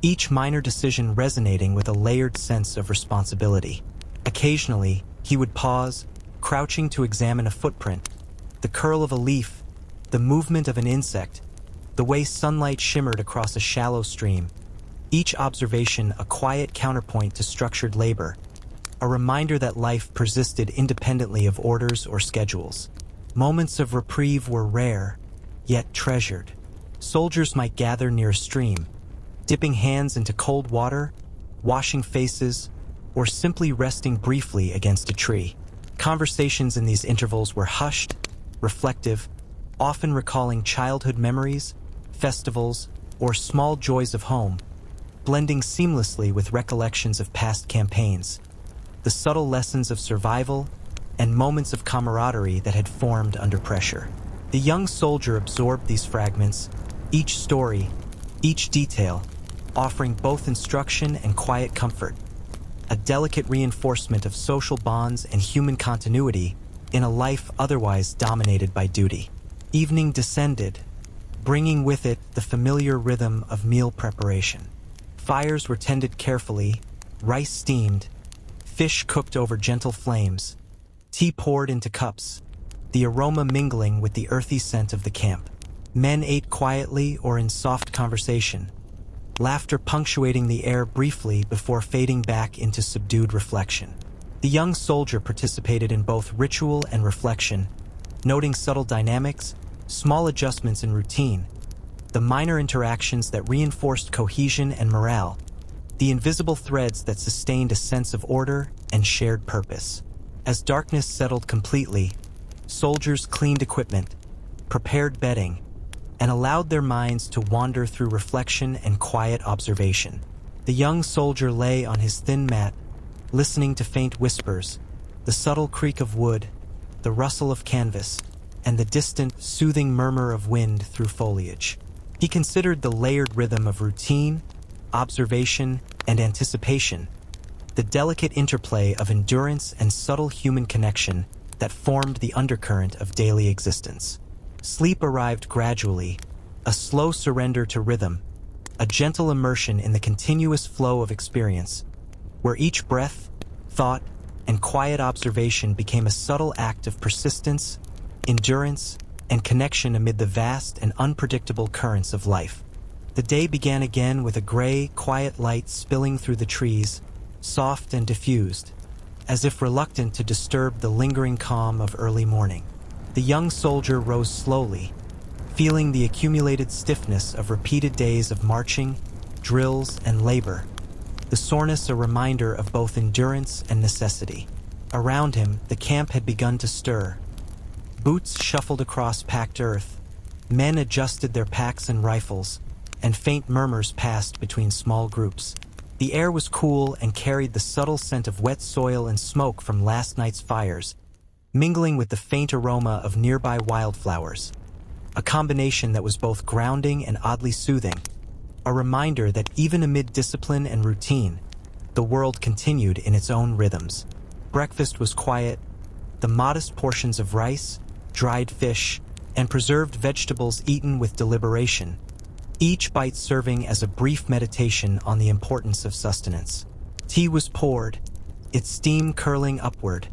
each minor decision resonating with a layered sense of responsibility. Occasionally, he would pause, crouching to examine a footprint, The curl of a leaf, the movement of an insect, the way sunlight shimmered across a shallow stream. Each observation a quiet counterpoint to structured labor, a reminder that life persisted independently of orders or schedules. Moments of reprieve were rare, yet treasured. Soldiers might gather near a stream, dipping hands into cold water, washing faces, or simply resting briefly against a tree. Conversations in these intervals were hushed, reflective, often recalling childhood memories, festivals, or small joys of home, blending seamlessly with recollections of past campaigns, the subtle lessons of survival, and moments of camaraderie that had formed under pressure. The young soldier absorbed these fragments, each story, each detail, offering both instruction and quiet comfort, a delicate reinforcement of social bonds and human continuity in a life otherwise dominated by duty. Evening descended, bringing with it the familiar rhythm of meal preparation. Fires were tended carefully, rice steamed, fish cooked over gentle flames, tea poured into cups, the aroma mingling with the earthy scent of the camp. Men ate quietly or in soft conversation, laughter punctuating the air briefly before fading back into subdued reflection. The young soldier participated in both ritual and reflection, noting subtle dynamics, small adjustments in routine, the minor interactions that reinforced cohesion and morale, the invisible threads that sustained a sense of order and shared purpose. As darkness settled completely, soldiers cleaned equipment, prepared bedding, and allowed their minds to wander through reflection and quiet observation. The young soldier lay on his thin mat, listening to faint whispers, the subtle creak of wood, the rustle of canvas, and the distant, soothing murmur of wind through foliage. He considered the layered rhythm of routine, observation, and anticipation, the delicate interplay of endurance and subtle human connection that formed the undercurrent of daily existence. Sleep arrived gradually, a slow surrender to rhythm, a gentle immersion in the continuous flow of experience, where each breath, thought, and quiet observation became a subtle act of persistence, endurance, and connection amid the vast and unpredictable currents of life. The day began again with a gray, quiet light spilling through the trees, soft and diffused, as if reluctant to disturb the lingering calm of early morning. The young soldier rose slowly, feeling the accumulated stiffness of repeated days of marching, drills, and labor, the soreness a reminder of both endurance and necessity. Around him, the camp had begun to stir. Boots shuffled across packed earth, men adjusted their packs and rifles, and faint murmurs passed between small groups. The air was cool and carried the subtle scent of wet soil and smoke from last night's fires, mingling with the faint aroma of nearby wildflowers, a combination that was both grounding and oddly soothing, a reminder that even amid discipline and routine, the world continued in its own rhythms. Breakfast was quiet, the modest portions of rice, dried fish, and preserved vegetables eaten with deliberation, each bite serving as a brief meditation on the importance of sustenance. Tea was poured, its steam curling upward,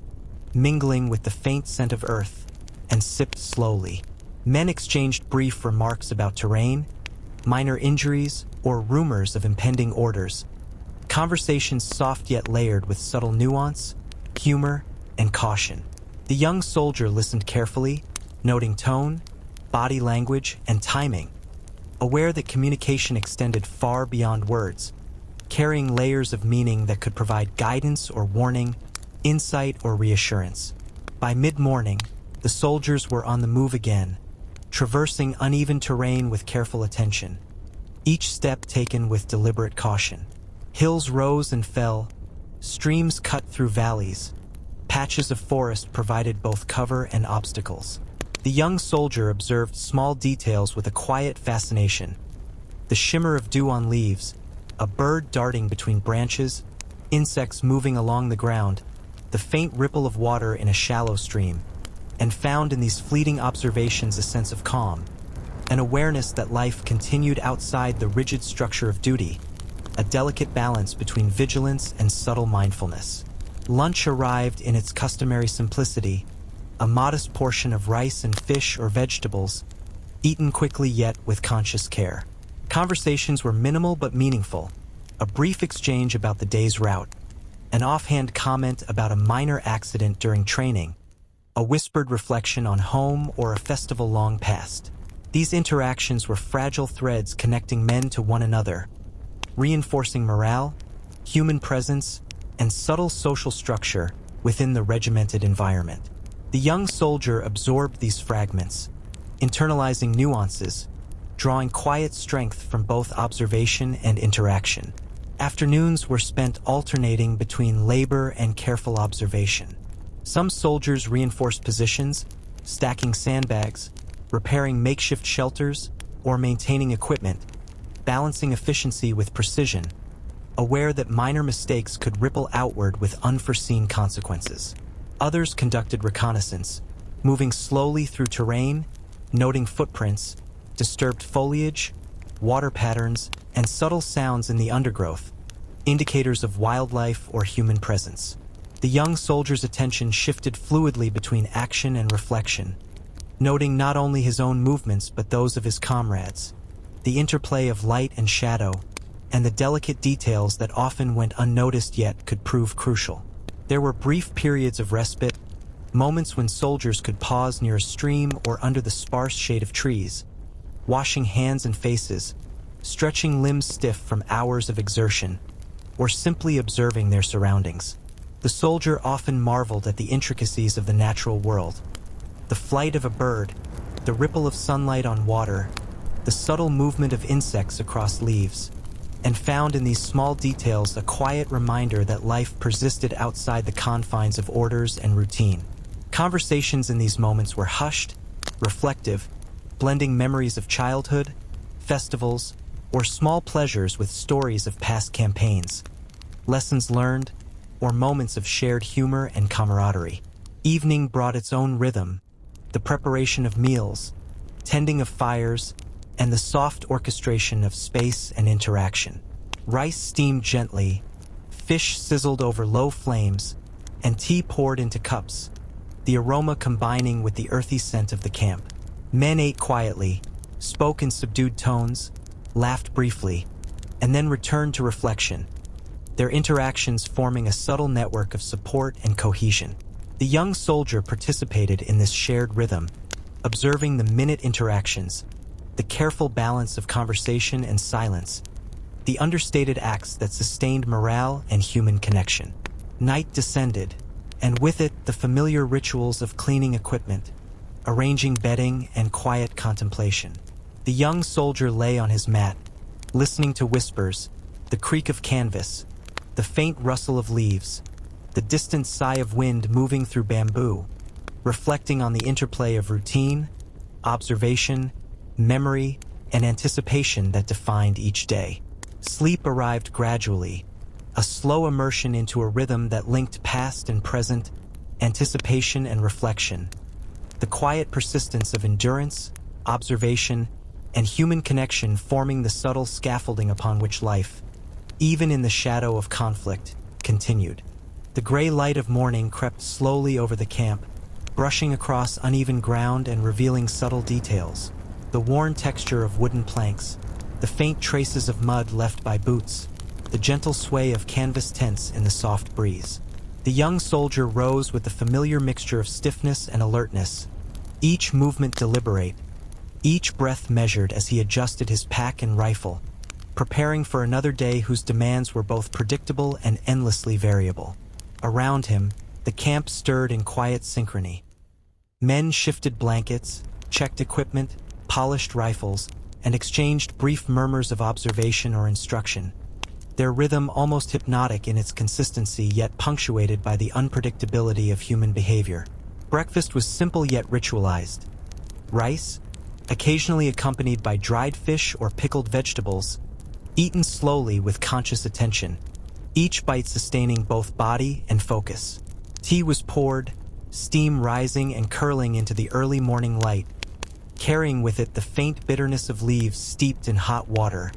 mingling with the faint scent of earth, and sipped slowly. Men exchanged brief remarks about terrain, minor injuries, or rumors of impending orders. Conversations soft yet layered with subtle nuance, humor, and caution. The young soldier listened carefully, noting tone, body language, and timing, aware that communication extended far beyond words, carrying layers of meaning that could provide guidance or warning, insight or reassurance. By mid-morning, the soldiers were on the move again, traversing uneven terrain with careful attention, each step taken with deliberate caution. Hills rose and fell, streams cut through valleys, patches of forest provided both cover and obstacles. The young soldier observed small details with a quiet fascination. The shimmer of dew on leaves, a bird darting between branches, insects moving along the ground, the faint ripple of water in a shallow stream, and found in these fleeting observations a sense of calm, an awareness that life continued outside the rigid structure of duty, a delicate balance between vigilance and subtle mindfulness. Lunch arrived in its customary simplicity, a modest portion of rice and fish or vegetables, eaten quickly yet with conscious care. Conversations were minimal but meaningful, a brief exchange about the day's route, an offhand comment about a minor accident during training, a whispered reflection on home or a festival long past. These interactions were fragile threads connecting men to one another, reinforcing morale, human presence, and subtle social structure within the regimented environment. The young soldier absorbed these fragments, internalizing nuances, drawing quiet strength from both observation and interaction. Afternoons were spent alternating between labor and careful observation. Some soldiers reinforced positions, stacking sandbags, repairing makeshift shelters, or maintaining equipment, balancing efficiency with precision, aware that minor mistakes could ripple outward with unforeseen consequences. Others conducted reconnaissance, moving slowly through terrain, noting footprints, disturbed foliage, water patterns, and subtle sounds in the undergrowth, indicators of wildlife or human presence. The young soldier's attention shifted fluidly between action and reflection, noting not only his own movements but those of his comrades, the interplay of light and shadow, and the delicate details that often went unnoticed yet could prove crucial. There were brief periods of respite, moments when soldiers could pause near a stream or under the sparse shade of trees, washing hands and faces, stretching limbs stiff from hours of exertion, or simply observing their surroundings. The soldier often marveled at the intricacies of the natural world, the flight of a bird, the ripple of sunlight on water, the subtle movement of insects across leaves, and found in these small details a quiet reminder that life persisted outside the confines of orders and routine. Conversations in these moments were hushed, reflective, blending memories of childhood, festivals, or small pleasures with stories of past campaigns, lessons learned, or moments of shared humor and camaraderie. Evening brought its own rhythm, the preparation of meals, tending of fires, and the soft orchestration of space and interaction. Rice steamed gently, fish sizzled over low flames, and tea poured into cups, the aroma combining with the earthy scent of the camp. Men ate quietly, spoke in subdued tones, laughed briefly, and then returned to reflection, their interactions forming a subtle network of support and cohesion. The young soldier participated in this shared rhythm, observing the minute interactions, the careful balance of conversation and silence, the understated acts that sustained morale and human connection. Night descended, and with it the familiar rituals of cleaning equipment, arranging bedding, and quiet contemplation. The young soldier lay on his mat, listening to whispers, the creak of canvas, the faint rustle of leaves, the distant sigh of wind moving through bamboo, reflecting on the interplay of routine, observation, memory, and anticipation that defined each day. Sleep arrived gradually, a slow immersion into a rhythm that linked past and present, anticipation and reflection, the quiet persistence of endurance, observation, and human connection forming the subtle scaffolding upon which life, even in the shadow of conflict, continued. The gray light of morning crept slowly over the camp, brushing across uneven ground and revealing subtle details, the worn texture of wooden planks, the faint traces of mud left by boots, the gentle sway of canvas tents in the soft breeze. The young soldier rose with the familiar mixture of stiffness and alertness, each movement deliberate, each breath measured as he adjusted his pack and rifle, preparing for another day whose demands were both predictable and endlessly variable. Around him, the camp stirred in quiet synchrony. Men shifted blankets, checked equipment, polished rifles, and exchanged brief murmurs of observation or instruction, their rhythm almost hypnotic in its consistency yet punctuated by the unpredictability of human behavior. Breakfast was simple yet ritualized. Rice, occasionally accompanied by dried fish or pickled vegetables, eaten slowly with conscious attention, each bite sustaining both body and focus. Tea was poured, steam rising and curling into the early morning light, carrying with it the faint bitterness of leaves steeped in hot water,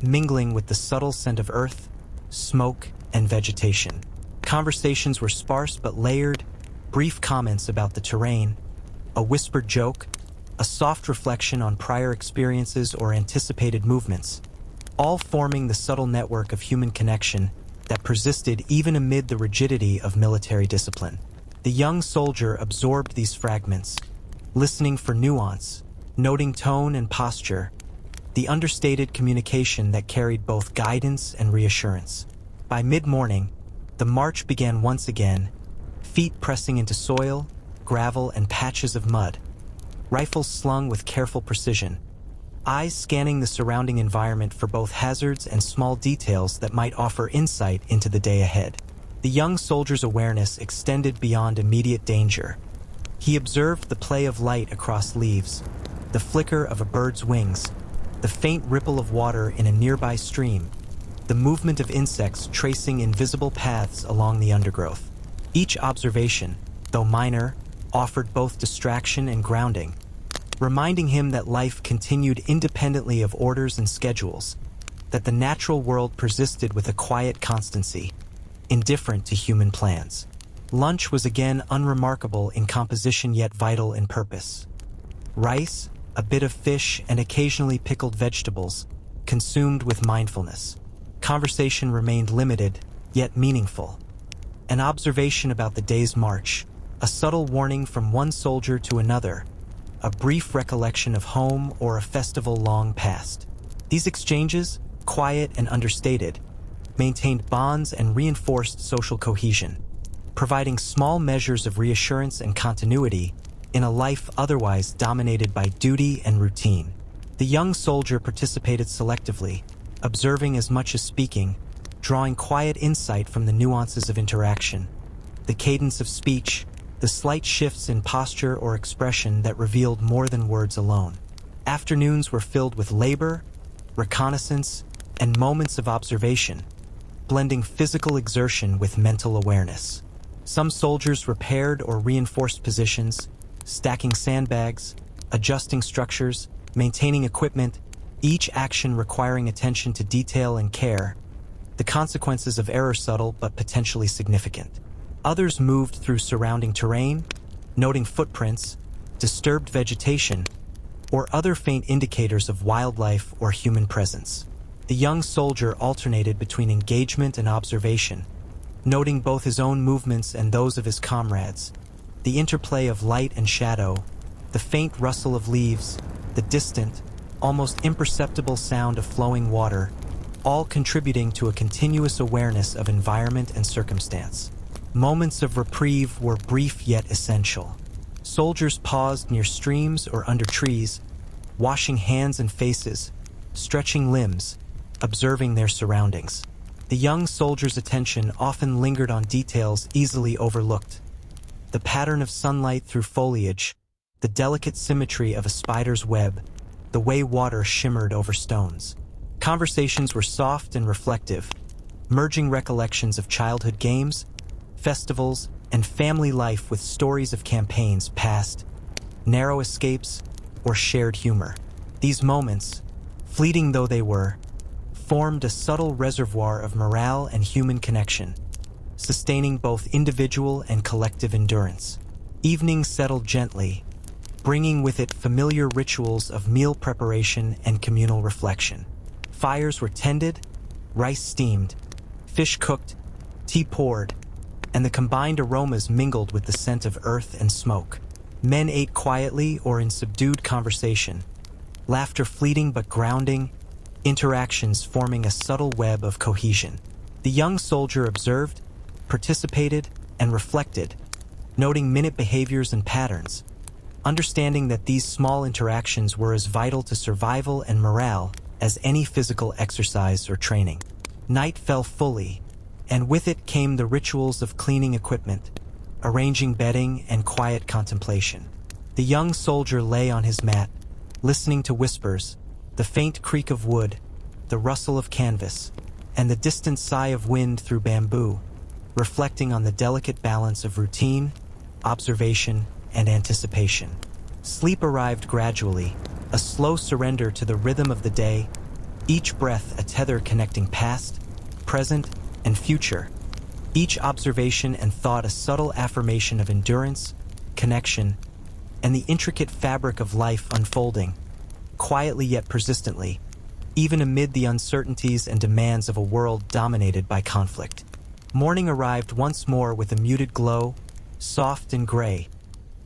mingling with the subtle scent of earth, smoke, and vegetation. Conversations were sparse but layered, brief comments about the terrain, a whispered joke, a soft reflection on prior experiences or anticipated movements, all forming the subtle network of human connection that persisted even amid the rigidity of military discipline. The young soldier absorbed these fragments, listening for nuance, noting tone and posture, the understated communication that carried both guidance and reassurance. By mid-morning, the march began once again, feet pressing into soil, gravel, and patches of mud, rifles slung with careful precision, eyes scanning the surrounding environment for both hazards and small details that might offer insight into the day ahead. The young soldier's awareness extended beyond immediate danger. He observed the play of light across leaves, the flicker of a bird's wings, the faint ripple of water in a nearby stream, the movement of insects tracing invisible paths along the undergrowth. Each observation, though minor, offered both distraction and grounding, reminding him that life continued independently of orders and schedules, that the natural world persisted with a quiet constancy, indifferent to human plans. Lunch was again unremarkable in composition yet vital in purpose. Rice, a bit of fish, and occasionally pickled vegetables, consumed with mindfulness. Conversation remained limited, yet meaningful. An observation about the day's march, a subtle warning from one soldier to another, a brief recollection of home or a festival long past. These exchanges, quiet and understated, maintained bonds and reinforced social cohesion, providing small measures of reassurance and continuity in a life otherwise dominated by duty and routine. The young soldier participated selectively, observing as much as speaking, drawing quiet insight from the nuances of interaction, the cadence of speech, the slight shifts in posture or expression that revealed more than words alone. Afternoons were filled with labor, reconnaissance, and moments of observation, blending physical exertion with mental awareness. Some soldiers repaired or reinforced positions, stacking sandbags, adjusting structures, maintaining equipment, each action requiring attention to detail and care, the consequences of error subtle but potentially significant. Others moved through surrounding terrain, noting footprints, disturbed vegetation, or other faint indicators of wildlife or human presence. The young soldier alternated between engagement and observation, noting both his own movements and those of his comrades, the interplay of light and shadow, the faint rustle of leaves, the distant, almost imperceptible sound of flowing water, all contributing to a continuous awareness of environment and circumstance. Moments of reprieve were brief yet essential. Soldiers paused near streams or under trees, washing hands and faces, stretching limbs, observing their surroundings. The young soldier's attention often lingered on details easily overlooked. The pattern of sunlight through foliage, the delicate symmetry of a spider's web, the way water shimmered over stones. Conversations were soft and reflective, merging recollections of childhood games, festivals, and family life with stories of campaigns past, narrow escapes, or shared humor. These moments, fleeting though they were, formed a subtle reservoir of morale and human connection, sustaining both individual and collective endurance. Evening settled gently, bringing with it familiar rituals of meal preparation and communal reflection. Fires were tended, rice steamed, fish cooked, tea poured, and the combined aromas mingled with the scent of earth and smoke. Men ate quietly or in subdued conversation, laughter fleeting but grounding, interactions forming a subtle web of cohesion. The young soldier observed, participated, and reflected, noting minute behaviors and patterns, understanding that these small interactions were as vital to survival and morale as any physical exercise or training. Night fell fully, and with it came the rituals of cleaning equipment, arranging bedding, and quiet contemplation. The young soldier lay on his mat, listening to whispers, the faint creak of wood, the rustle of canvas, and the distant sigh of wind through bamboo, reflecting on the delicate balance of routine, observation, and anticipation. Sleep arrived gradually, a slow surrender to the rhythm of the day, each breath a tether connecting past, present, and future, each observation and thought a subtle affirmation of endurance, connection, and the intricate fabric of life unfolding, quietly yet persistently, even amid the uncertainties and demands of a world dominated by conflict. Morning arrived once more with a muted glow, soft and gray,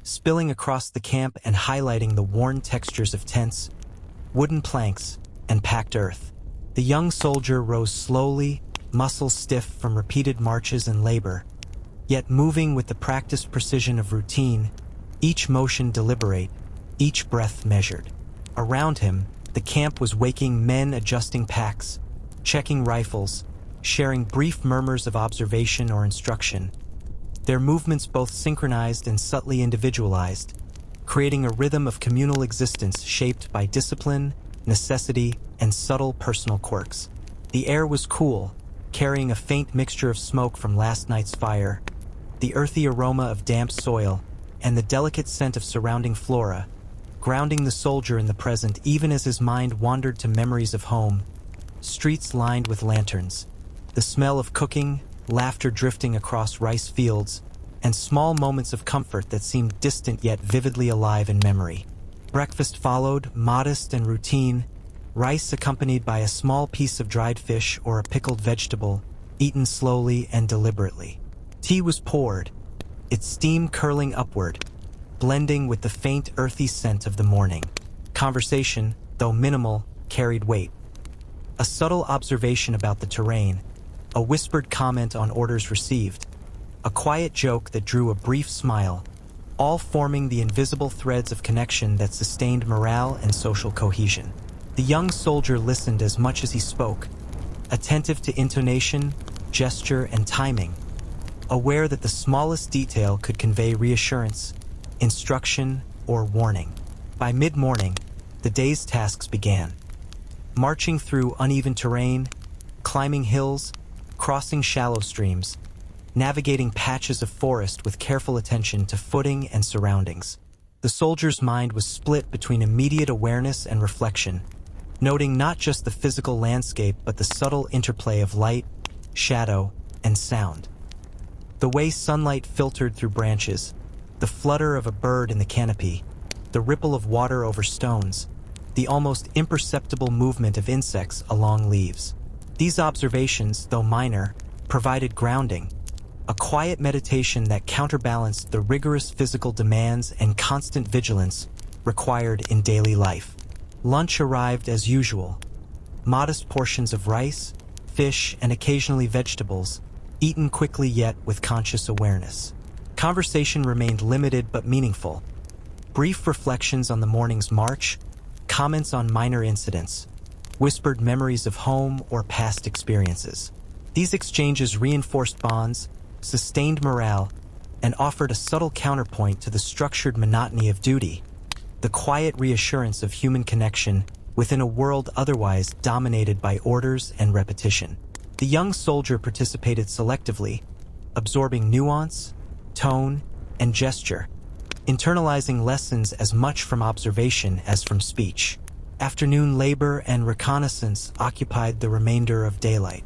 spilling across the camp and highlighting the worn textures of tents, wooden planks, and packed earth. The young soldier rose slowly, muscles stiff from repeated marches and labor, yet moving with the practiced precision of routine, each motion deliberate, each breath measured. Around him, the camp was waking men adjusting packs, checking rifles, sharing brief murmurs of observation or instruction, their movements both synchronized and subtly individualized, creating a rhythm of communal existence shaped by discipline, necessity, and subtle personal quirks. The air was cool, carrying a faint mixture of smoke from last night's fire, the earthy aroma of damp soil, and the delicate scent of surrounding flora, grounding the soldier in the present even as his mind wandered to memories of home, streets lined with lanterns, the smell of cooking, laughter drifting across rice fields, and small moments of comfort that seemed distant yet vividly alive in memory. Breakfast followed, modest and routine, rice accompanied by a small piece of dried fish or a pickled vegetable, eaten slowly and deliberately. Tea was poured, its steam curling upward, blending with the faint earthy scent of the morning. Conversation, though minimal, carried weight. A subtle observation about the terrain, a whispered comment on orders received, a quiet joke that drew a brief smile, all forming the invisible threads of connection that sustained morale and social cohesion. The young soldier listened as much as he spoke, attentive to intonation, gesture, and timing, aware that the smallest detail could convey reassurance, instruction, or warning. By mid-morning, the day's tasks began. Marching through uneven terrain, climbing hills, crossing shallow streams, navigating patches of forest with careful attention to footing and surroundings. The soldier's mind was split between immediate awareness and reflection, noting not just the physical landscape but the subtle interplay of light, shadow, and sound. The way sunlight filtered through branches, the flutter of a bird in the canopy, the ripple of water over stones, the almost imperceptible movement of insects along leaves. These observations, though minor, provided grounding, a quiet meditation that counterbalanced the rigorous physical demands and constant vigilance required in daily life. Lunch arrived as usual, modest portions of rice, fish, and occasionally vegetables, eaten quickly yet with conscious awareness. Conversation remained limited but meaningful. Brief reflections on the morning's march, comments on minor incidents, whispered memories of home or past experiences. These exchanges reinforced bonds, sustained morale, and offered a subtle counterpoint to the structured monotony of duty, the quiet reassurance of human connection within a world otherwise dominated by orders and repetition. The young soldier participated selectively, absorbing nuance, tone, and gesture, internalizing lessons as much from observation as from speech. Afternoon labor and reconnaissance occupied the remainder of daylight.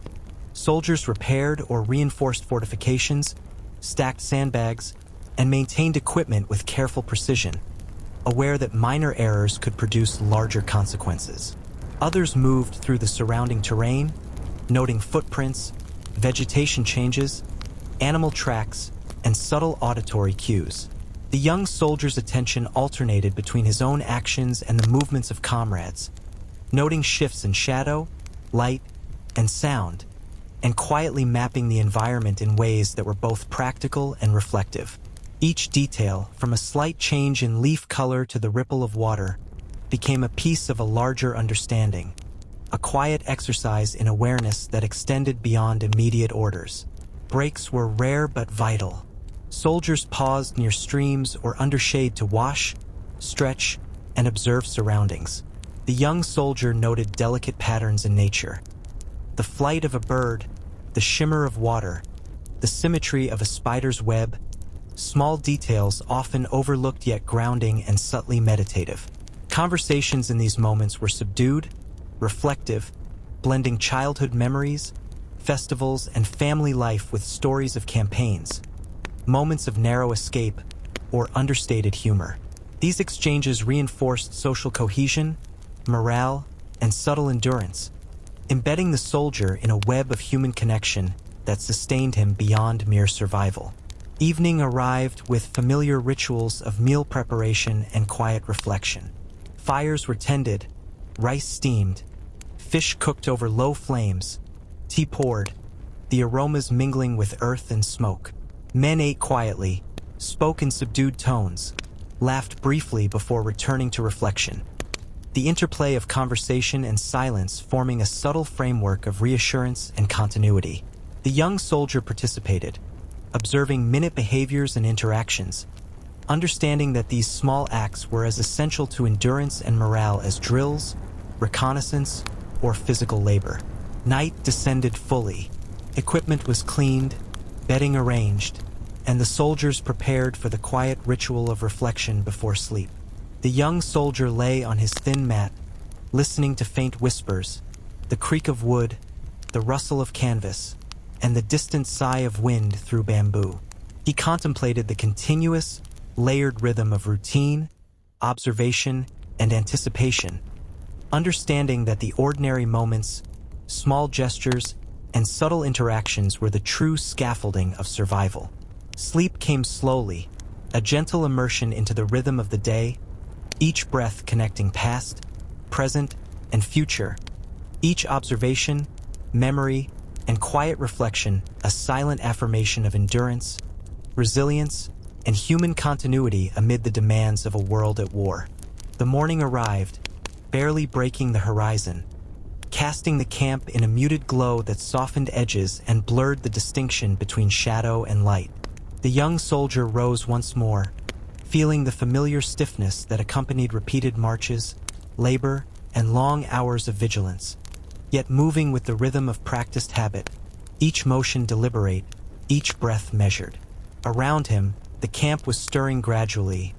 Soldiers repaired or reinforced fortifications, stacked sandbags, and maintained equipment with careful precision, aware that minor errors could produce larger consequences. Others moved through the surrounding terrain, noting footprints, vegetation changes, animal tracks, and subtle auditory cues. The young soldier's attention alternated between his own actions and the movements of comrades, noting shifts in shadow, light, and sound, and quietly mapping the environment in ways that were both practical and reflective. Each detail, from a slight change in leaf color to the ripple of water, became a piece of a larger understanding, a quiet exercise in awareness that extended beyond immediate orders. Breaks were rare but vital. Soldiers paused near streams or under shade to wash, stretch, and observe surroundings. The young soldier noted delicate patterns in nature. The flight of a bird, the shimmer of water, the symmetry of a spider's web, small details often overlooked yet grounding and subtly meditative. Conversations in these moments were subdued, reflective, blending childhood memories, festivals, and family life with stories of campaigns, moments of narrow escape, or understated humor. These exchanges reinforced social cohesion, morale, and subtle endurance, embedding the soldier in a web of human connection that sustained him beyond mere survival. Evening arrived with familiar rituals of meal preparation and quiet reflection. Fires were tended, rice steamed, fish cooked over low flames, tea poured, the aromas mingling with earth and smoke. Men ate quietly, spoke in subdued tones, laughed briefly before returning to reflection. The interplay of conversation and silence forming a subtle framework of reassurance and continuity. The young soldier participated, observing minute behaviors and interactions, understanding that these small acts were as essential to endurance and morale as drills, reconnaissance, or physical labor. Night descended fully. Equipment was cleaned, bedding arranged, and the soldiers prepared for the quiet ritual of reflection before sleep. The young soldier lay on his thin mat, listening to faint whispers, the creak of wood, the rustle of canvas, and the distant sigh of wind through bamboo. He contemplated the continuous, layered rhythm of routine, observation, and anticipation, understanding that the ordinary moments, small gestures, and subtle interactions were the true scaffolding of survival. Sleep came slowly, a gentle immersion into the rhythm of the day, each breath connecting past, present, and future, each observation, memory, and quiet reflection a silent affirmation of endurance, resilience, and human continuity amid the demands of a world at war. The morning arrived, barely breaking the horizon, casting the camp in a muted glow that softened edges and blurred the distinction between shadow and light. The young soldier rose once more, feeling the familiar stiffness that accompanied repeated marches, labor, and long hours of vigilance, yet moving with the rhythm of practiced habit, each motion deliberate, each breath measured. Around him, the camp was stirring gradually.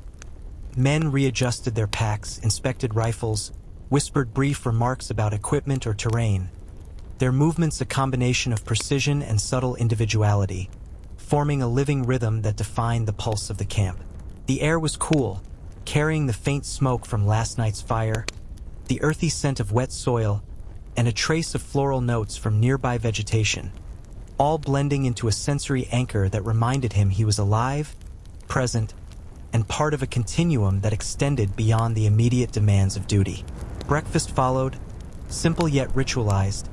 Men readjusted their packs, inspected rifles, whispered brief remarks about equipment or terrain, their movements a combination of precision and subtle individuality, forming a living rhythm that defined the pulse of the camp. The air was cool, carrying the faint smoke from last night's fire, the earthy scent of wet soil, and a trace of floral notes from nearby vegetation, all blending into a sensory anchor that reminded him he was alive, present, and part of a continuum that extended beyond the immediate demands of duty. Breakfast followed, simple yet ritualized,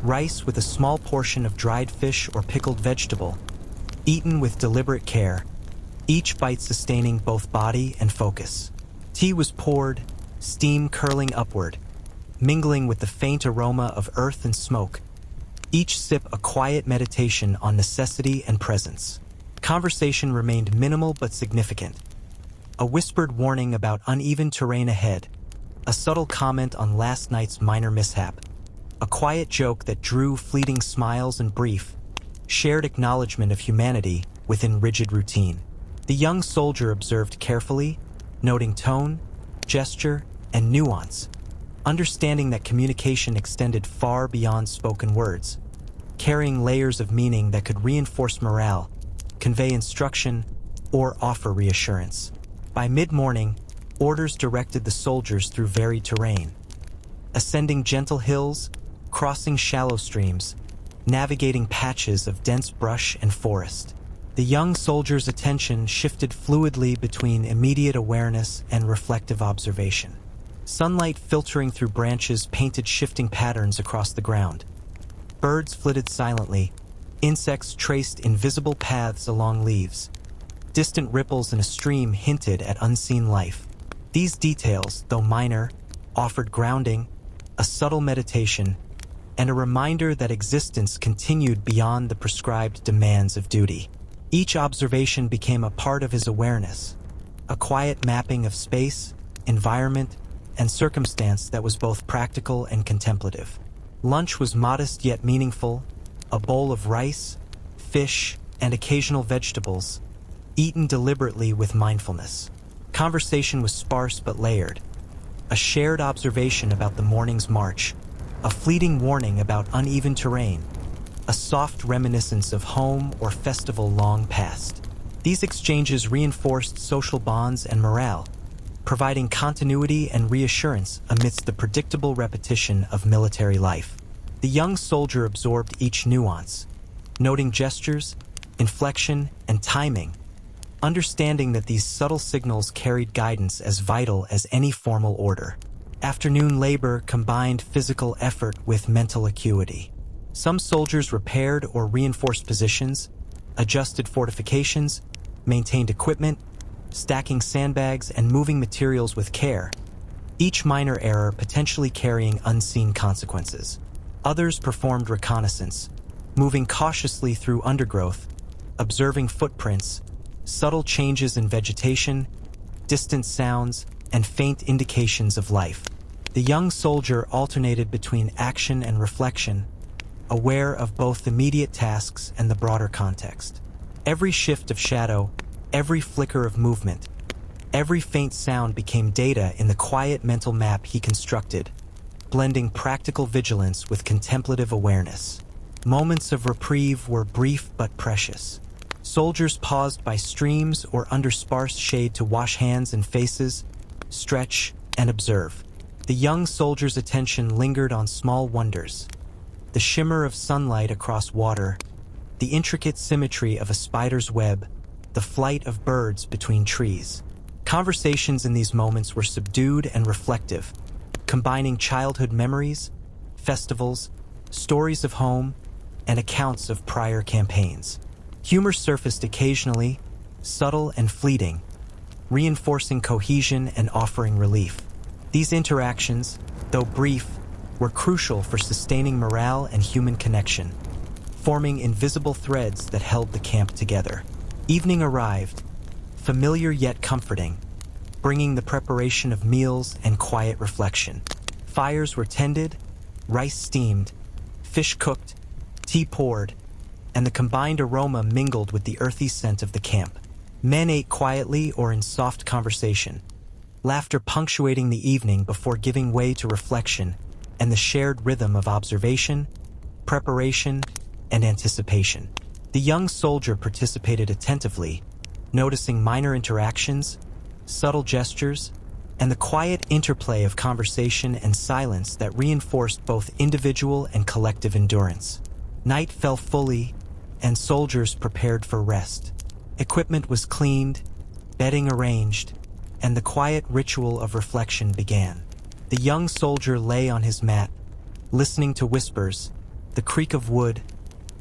rice with a small portion of dried fish or pickled vegetable, eaten with deliberate care, each bite sustaining both body and focus. Tea was poured, steam curling upward, mingling with the faint aroma of earth and smoke, each sip a quiet meditation on necessity and presence. Conversation remained minimal but significant. A whispered warning about uneven terrain ahead, a subtle comment on last night's minor mishap, a quiet joke that drew fleeting smiles and brief, shared acknowledgement of humanity within rigid routine. The young soldier observed carefully, noting tone, gesture, and nuance, understanding that communication extended far beyond spoken words, carrying layers of meaning that could reinforce morale, convey instruction, or offer reassurance. By mid-morning, orders directed the soldiers through varied terrain, ascending gentle hills, crossing shallow streams, navigating patches of dense brush and forest. The young soldier's attention shifted fluidly between immediate awareness and reflective observation. Sunlight filtering through branches painted shifting patterns across the ground. Birds flitted silently, insects traced invisible paths along leaves. Distant ripples in a stream hinted at unseen life. These details, though minor, offered grounding, a subtle meditation, and a reminder that existence continued beyond the prescribed demands of duty. Each observation became a part of his awareness, a quiet mapping of space, environment, and circumstance that was both practical and contemplative. Lunch was modest yet meaningful, a bowl of rice, fish, and occasional vegetables, eaten deliberately with mindfulness. Conversation was sparse but layered, a shared observation about the morning's march, a fleeting warning about uneven terrain, a soft reminiscence of home or festival long past. These exchanges reinforced social bonds and morale, providing continuity and reassurance amidst the predictable repetition of military life. The young soldier absorbed each nuance, noting gestures, inflection, and timing, understanding that these subtle signals carried guidance as vital as any formal order. Afternoon labor combined physical effort with mental acuity. Some soldiers repaired or reinforced positions, adjusted fortifications, maintained equipment, stacking sandbags and moving materials with care, each minor error potentially carrying unseen consequences. Others performed reconnaissance, moving cautiously through undergrowth, observing footprints, subtle changes in vegetation, distant sounds, and faint indications of life. The young soldier alternated between action and reflection, aware of both immediate tasks and the broader context. Every shift of shadow, every flicker of movement, every faint sound became data in the quiet mental map he constructed, blending practical vigilance with contemplative awareness. Moments of reprieve were brief but precious. Soldiers paused by streams or under sparse shade to wash hands and faces, stretch, and observe. The young soldier's attention lingered on small wonders: the shimmer of sunlight across water, the intricate symmetry of a spider's web, the flight of birds between trees. Conversations in these moments were subdued and reflective, combining childhood memories, festivals, stories of home, and accounts of prior campaigns. Humor surfaced occasionally, subtle and fleeting, reinforcing cohesion and offering relief. These interactions, though brief, were crucial for sustaining morale and human connection, forming invisible threads that held the camp together. Evening arrived, familiar yet comforting, bringing the preparation of meals and quiet reflection. Fires were tended, rice steamed, fish cooked, tea poured, and the combined aroma mingled with the earthy scent of the camp. Men ate quietly or in soft conversation, laughter punctuating the evening before giving way to reflection and the shared rhythm of observation, preparation, and anticipation. The young soldier participated attentively, noticing minor interactions, subtle gestures, and the quiet interplay of conversation and silence that reinforced both individual and collective endurance. Night fell fully, and soldiers prepared for rest. Equipment was cleaned, bedding arranged, and the quiet ritual of reflection began. The young soldier lay on his mat, listening to whispers, the creak of wood,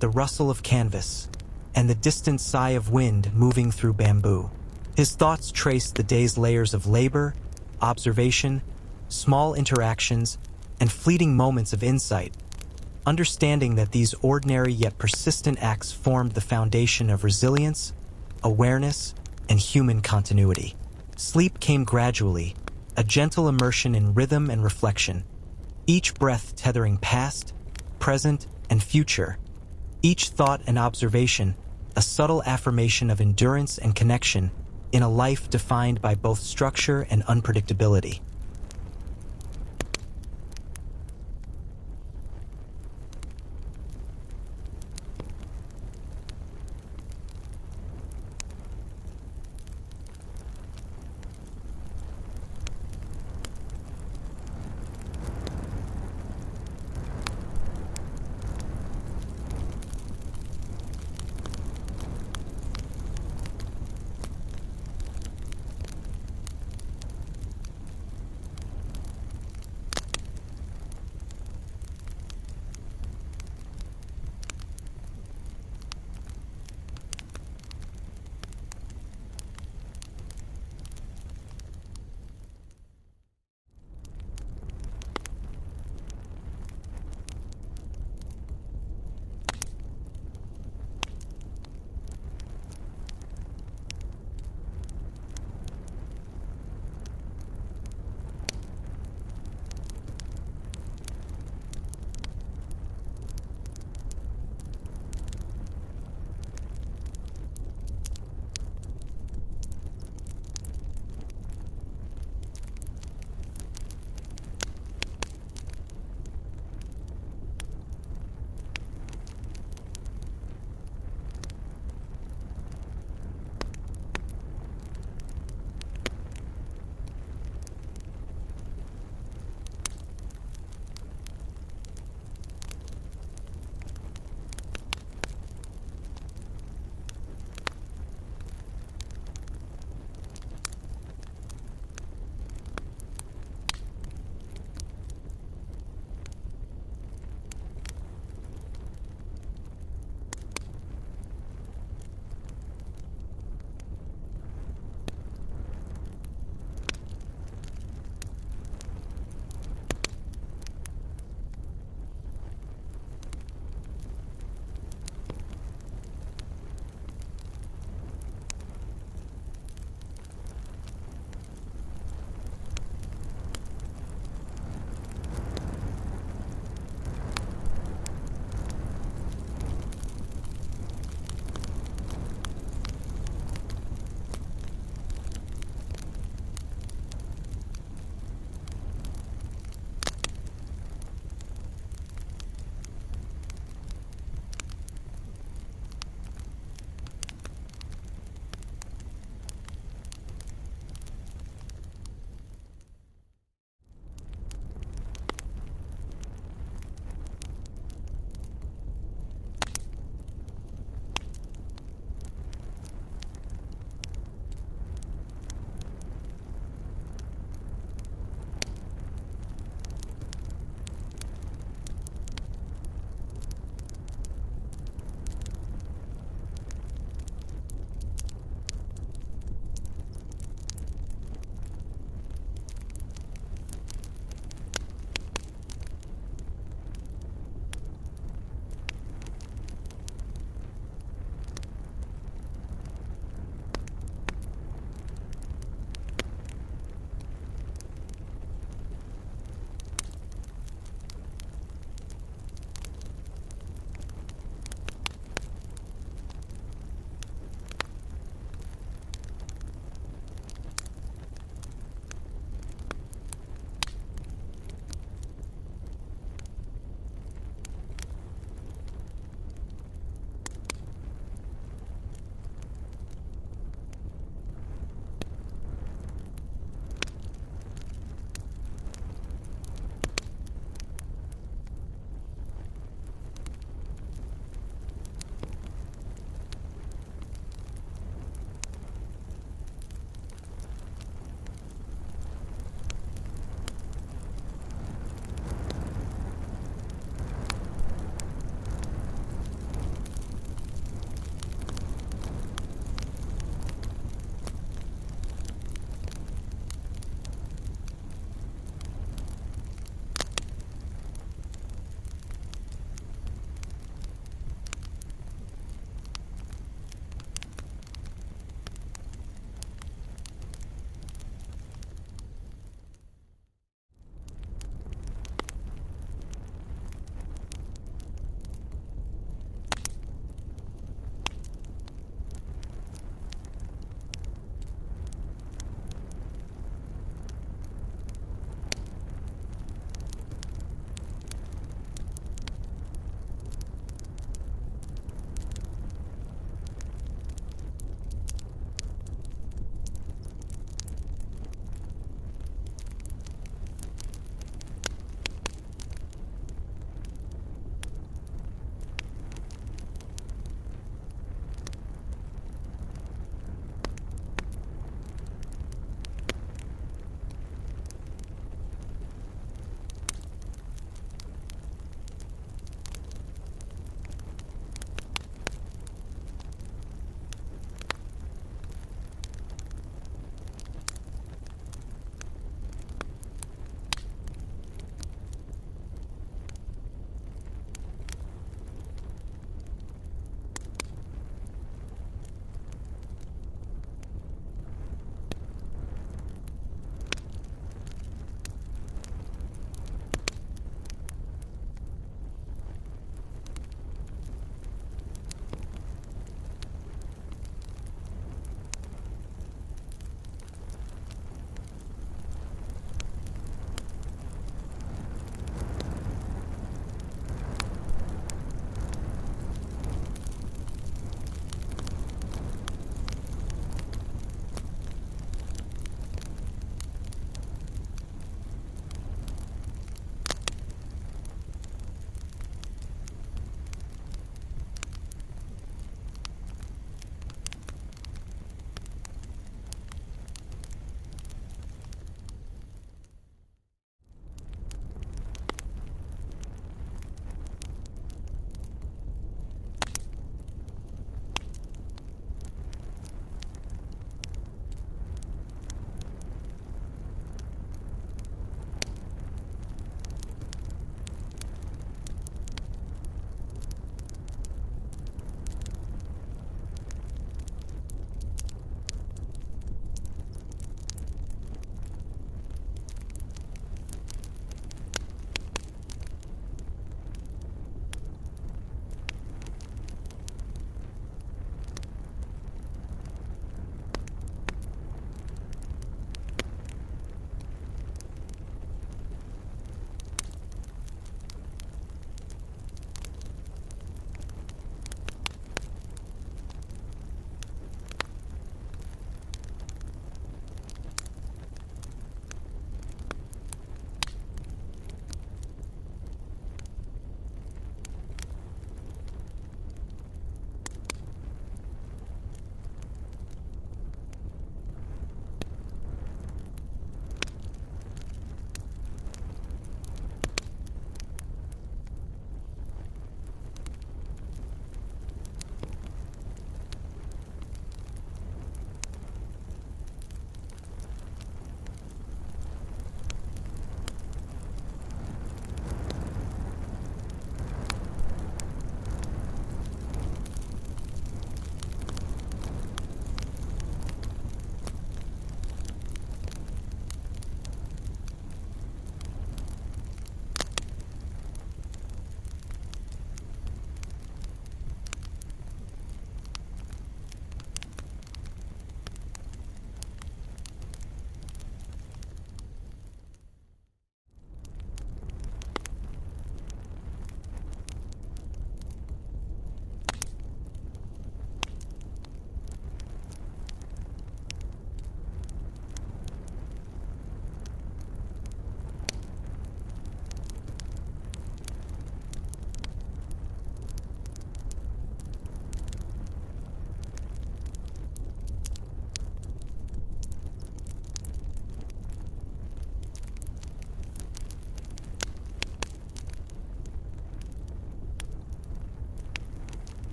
the rustle of canvas, and the distant sigh of wind moving through bamboo. His thoughts traced the day's layers of labor, observation, small interactions, and fleeting moments of insight, understanding that these ordinary yet persistent acts formed the foundation of resilience, awareness, and human continuity. Sleep came gradually, a gentle immersion in rhythm and reflection, each breath tethering past, present, and future, each thought and observation a subtle affirmation of endurance and connection in a life defined by both structure and unpredictability.